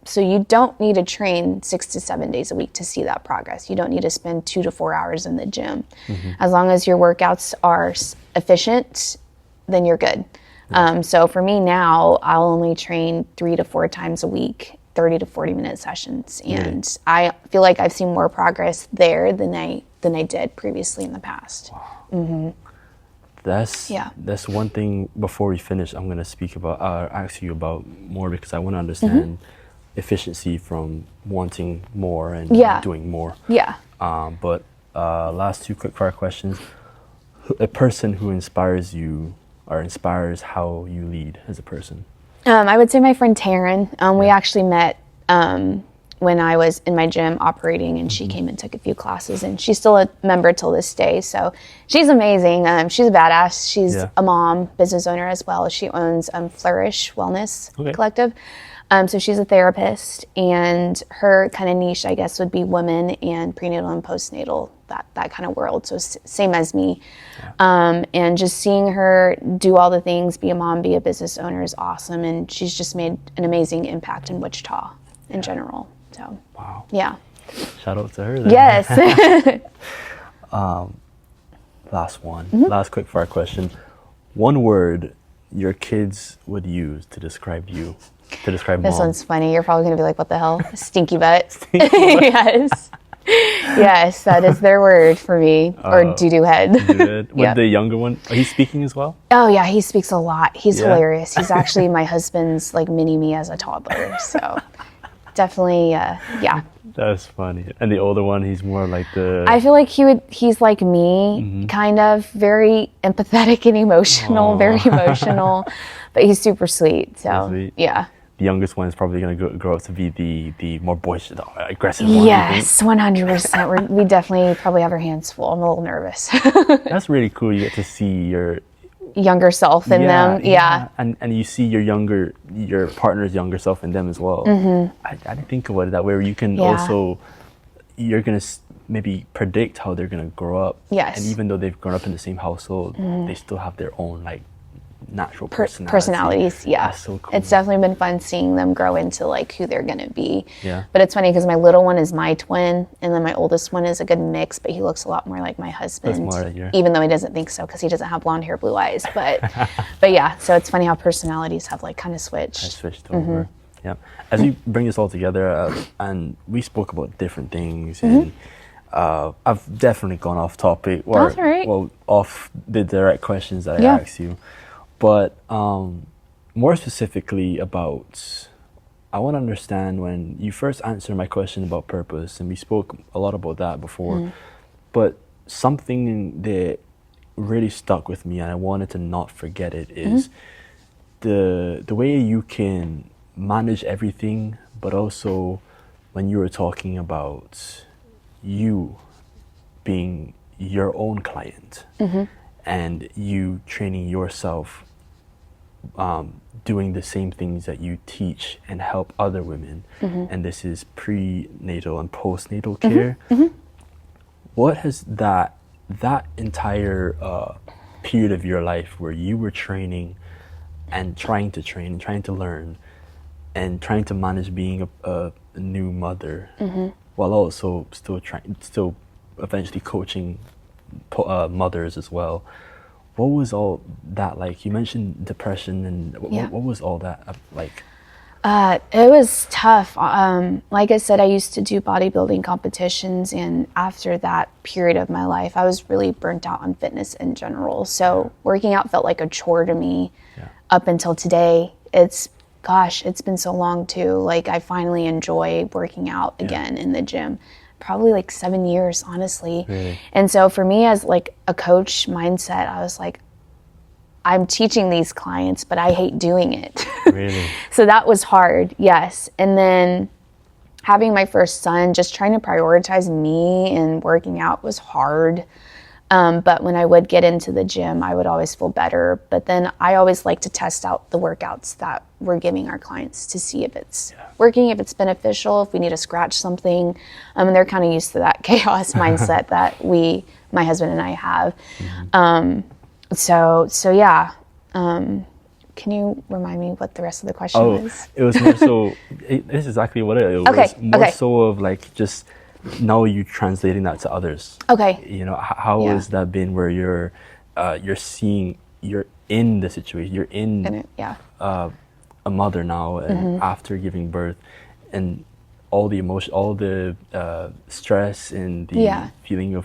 Speaker 2: So you don't need to train 6 to 7 days a week to see that progress. You don't need to spend 2 to 4 hours in the gym. As long as your workouts are efficient, then you're good. So for me now, I'll only train 3 to 4 times a week, 30 to 40 minute sessions. And I feel like I've seen more progress there than I did previously in the past.
Speaker 1: Wow. That's one thing. Before we finish, I'm going to speak about, ask you about more, because I want to understand efficiency from wanting more and doing more.
Speaker 2: Yeah.
Speaker 1: But last 2 quick fire questions. A person who inspires you or inspires how you lead as a person?
Speaker 2: I would say my friend Taryn. We actually met when I was in my gym operating, and she came and took a few classes, and she's still a member till this day. So she's amazing. She's a badass. She's a mom, business owner as well. She owns Flourish Wellness Collective. So she's a therapist, and her kind of niche, I guess, would be women and prenatal and postnatal, that kind of world. So same as me. And just seeing her do all the things, be a mom, be a business owner is awesome. And she's just made an amazing impact in Wichita in general. So,
Speaker 1: wow.
Speaker 2: Yeah.
Speaker 1: Shout out to her then.
Speaker 2: Yes.
Speaker 1: Last one. Last quick fire question. One word your kids would use to describe you, to describe
Speaker 2: This
Speaker 1: mom.
Speaker 2: one's funny. You're probably going to be like, what the hell? Stinky butt. Yes. Yes, that is their word for me. Or doo-doo head.
Speaker 1: With the younger one, are you speaking as well?
Speaker 2: Oh yeah, he speaks a lot. He's hilarious. He's actually my husband's like mini me as a toddler. So definitely, yeah.
Speaker 1: That's funny. And the older one, he's more like the...
Speaker 2: I feel like he's like me, kind of very empathetic and emotional, very emotional, but he's super sweet. So
Speaker 1: sweet.
Speaker 2: Yeah.
Speaker 1: The youngest one is probably going to grow up to be the more boisterous, aggressive one.
Speaker 2: Yes, 100%. We definitely probably have our hands full. I'm a little nervous.
Speaker 1: That's really cool. You get to see your
Speaker 2: younger self in them. Yeah.
Speaker 1: And you see your partner's younger self in them as well. I didn't think about it that way, where you can also, you're going to maybe predict how they're going to grow up.
Speaker 2: Yes.
Speaker 1: And even though they've grown up in the same household, they still have their own like natural
Speaker 2: personalities. Yeah.
Speaker 1: That's so cool.
Speaker 2: It's definitely been fun seeing them grow into like who they're going to be.
Speaker 1: Yeah.
Speaker 2: But it's funny because my little one is my twin, and then my oldest one is a good mix, but he looks a lot more like my husband, even though he doesn't think so because he doesn't have blonde hair, blue eyes. But yeah, so it's funny how personalities have like kind of switched.
Speaker 1: Over. Yeah. As we bring this all together, and we spoke about different things, and I've definitely gone off topic, or well, off the direct questions that I asked you. But more specifically about, I want to understand when you first answered my question about purpose, and we spoke a lot about that before, but something that really stuck with me and I wanted to not forget it is the way you can manage everything, but also when you were talking about you being your own client and you training yourself, doing the same things that you teach and help other women, and this is prenatal and postnatal care. What has that entire period of your life where you were training and trying to train and trying to learn and trying to manage being a new mother, while also still eventually coaching mothers as well. What was all that like? You mentioned depression, and what was all that like?
Speaker 2: It was tough. Like I said, I used to do bodybuilding competitions, and after that period of my life, I was really burnt out on fitness in general. So working out felt like a chore to me up until today. It's been so long too. Like I finally enjoy working out again in the gym. Probably like 7 years, honestly.
Speaker 1: Really?
Speaker 2: And so for me as like a coach mindset, I was like, I'm teaching these clients, but I hate doing it.
Speaker 1: Really?
Speaker 2: So that was hard, yes. And then having my first son, just trying to prioritize me and working out was hard. But when I would get into the gym, I would always feel better. But then I always like to test out the workouts that we're giving our clients to see if it's working, if it's beneficial, if we need to scratch something. And they're kind of used to that chaos mindset that my husband and I have. So yeah. Can you remind me what the rest of the question was?
Speaker 1: It was more so, this is exactly what it was. More so of like just now you translating that to others.
Speaker 2: Okay.
Speaker 1: You know, how has that been where you're in the situation, you're in a mother now, and after giving birth, and all the emotion, all the stress and the feeling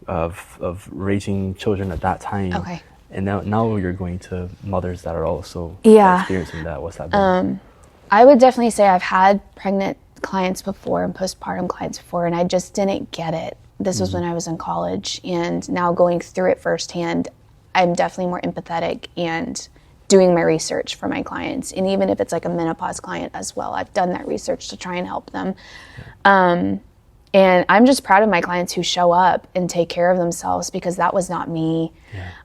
Speaker 1: of raising children at that time.
Speaker 2: Okay.
Speaker 1: And now you're going to mothers that are also experiencing that. What's that been?
Speaker 2: I would definitely say I've had pregnant clients before and postpartum clients before, and I just didn't get it. This was when I was in college, and now going through it firsthand, I'm definitely more empathetic and doing my research for my clients. And even if it's like a menopause client as well, I've done that research to try and help them. And I'm just proud of my clients who show up and take care of themselves, because that was not me.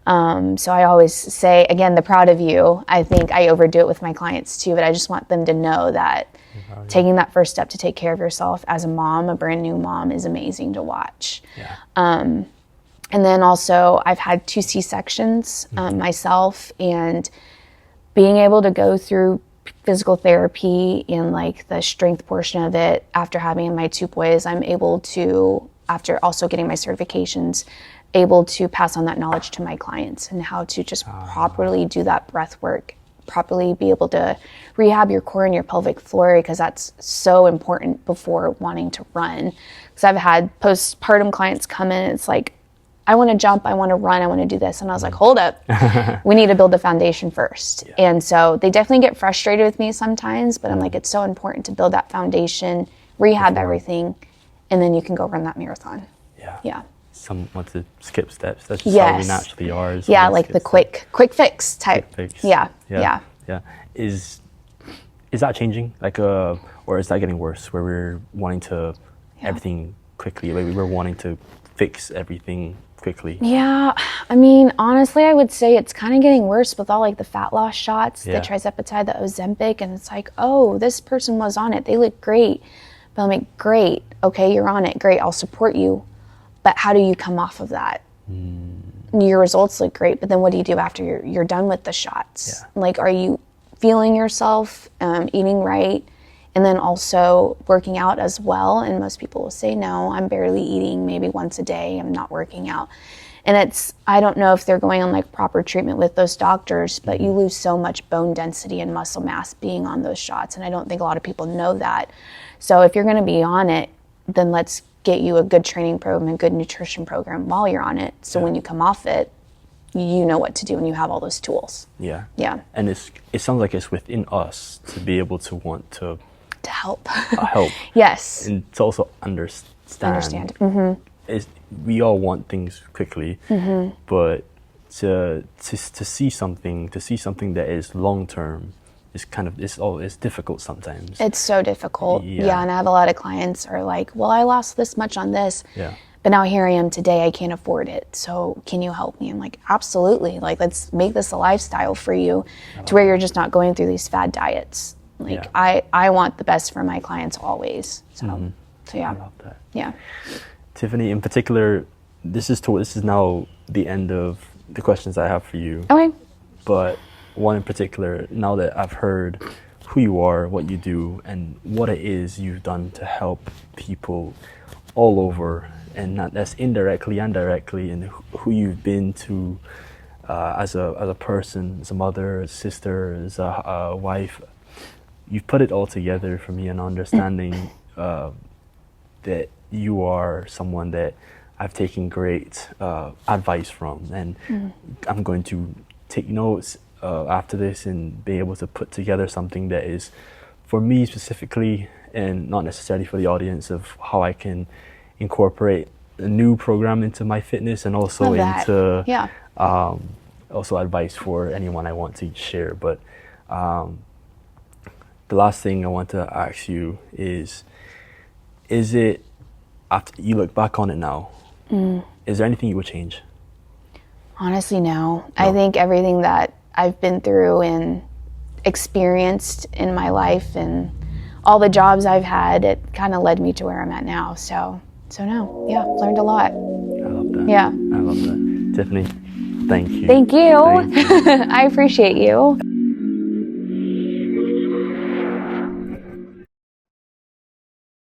Speaker 2: So I always say, again, the proud of you. I think I overdo it with my clients too, but I just want them to know that taking that first step to take care of yourself as a mom, a brand new mom, is amazing to watch. And then also I've had 2 C-sections myself, and being able to go through physical therapy and like the strength portion of it after having my 2 boys, I'm able to, after also getting my certifications, able to pass on that knowledge to my clients and how to just properly do that breath work, properly be able to rehab your core and your pelvic floor, because that's so important before wanting to run. Because I've had postpartum clients come in and it's like, I want to jump, I want to run, I want to do this. And I was like, hold up, we need to build the foundation first. And so they definitely get frustrated with me sometimes, but I'm like, it's so important to build that foundation, rehab everything, and then you can go run that marathon.
Speaker 1: Some want to skip steps. That's just how we naturally are.
Speaker 2: Yeah, like the quick fix type.
Speaker 1: Quick fix.
Speaker 2: Yeah.
Speaker 1: Is that changing? Like, or is that getting worse, where we're wanting to everything quickly? Like we're wanting to fix everything quickly. Yeah,
Speaker 2: I mean, honestly, I would say it's kind of getting worse with all like the fat loss shots, the tirzepatide, the Ozempic, and it's like, oh, this person was on it, they look great. But I'm like, great, okay, you're on it, great, I'll support you. But how do you come off of that? your results look great, but then what do you do after you're done with the shots?
Speaker 1: Yeah.
Speaker 2: Like, are you feeling yourself, eating right, and then also working out as well? And most people will say, no, I'm barely eating, maybe once a day, I'm not working out. And I don't know if they're going on like proper treatment with those doctors, but you lose so much bone density and muscle mass being on those shots. And I don't think a lot of people know that. So if you're going to be on it, then let's get you a good training program, a good nutrition program while you're on it. So when you come off it, you know what to do and you have all those tools.
Speaker 1: Yeah.
Speaker 2: Yeah.
Speaker 1: And it sounds like it's within us to be able to want to
Speaker 2: help.
Speaker 1: Help.
Speaker 2: Yes.
Speaker 1: And to also understand. We all want things quickly, but to see something that is long term is it's difficult sometimes.
Speaker 2: It's so difficult. Yeah, and I have a lot of clients are like, well, I lost this much on this.
Speaker 1: Yeah.
Speaker 2: But now here I am today, I can't afford it. So can you help me? I'm like, absolutely. Like, let's make this a lifestyle for you to where you're just not going through these fad diets. Like, I want the best for my clients always. So, so yeah.
Speaker 1: I love that.
Speaker 2: Yeah.
Speaker 1: Tiffany, in particular, this is now the end of the questions I have for you.
Speaker 2: Okay.
Speaker 1: But one in particular, now that I've heard who you are, what you do, and what it is you've done to help people all over, and not that's indirectly and directly, and who you've been to as a person, as a mother, as a sister, as a wife, you've put it all together for me, and understanding that you are someone that I've taken great advice from, and I'm going to take notes after this and be able to put together something that is for me specifically, and not necessarily for the audience, of how I can incorporate a new program into my fitness, and also into also advice for anyone I want to share. But the last thing I want to ask you is it, after you look back on it now, is there anything you would change?
Speaker 2: Honestly, no. I think everything that I've been through and experienced in my life and all the jobs I've had, it kind of led me to where I'm at now. So no, learned a lot.
Speaker 1: I love that.
Speaker 2: Yeah.
Speaker 1: I love that. Tiffany, thank you.
Speaker 2: Thank you. I appreciate you.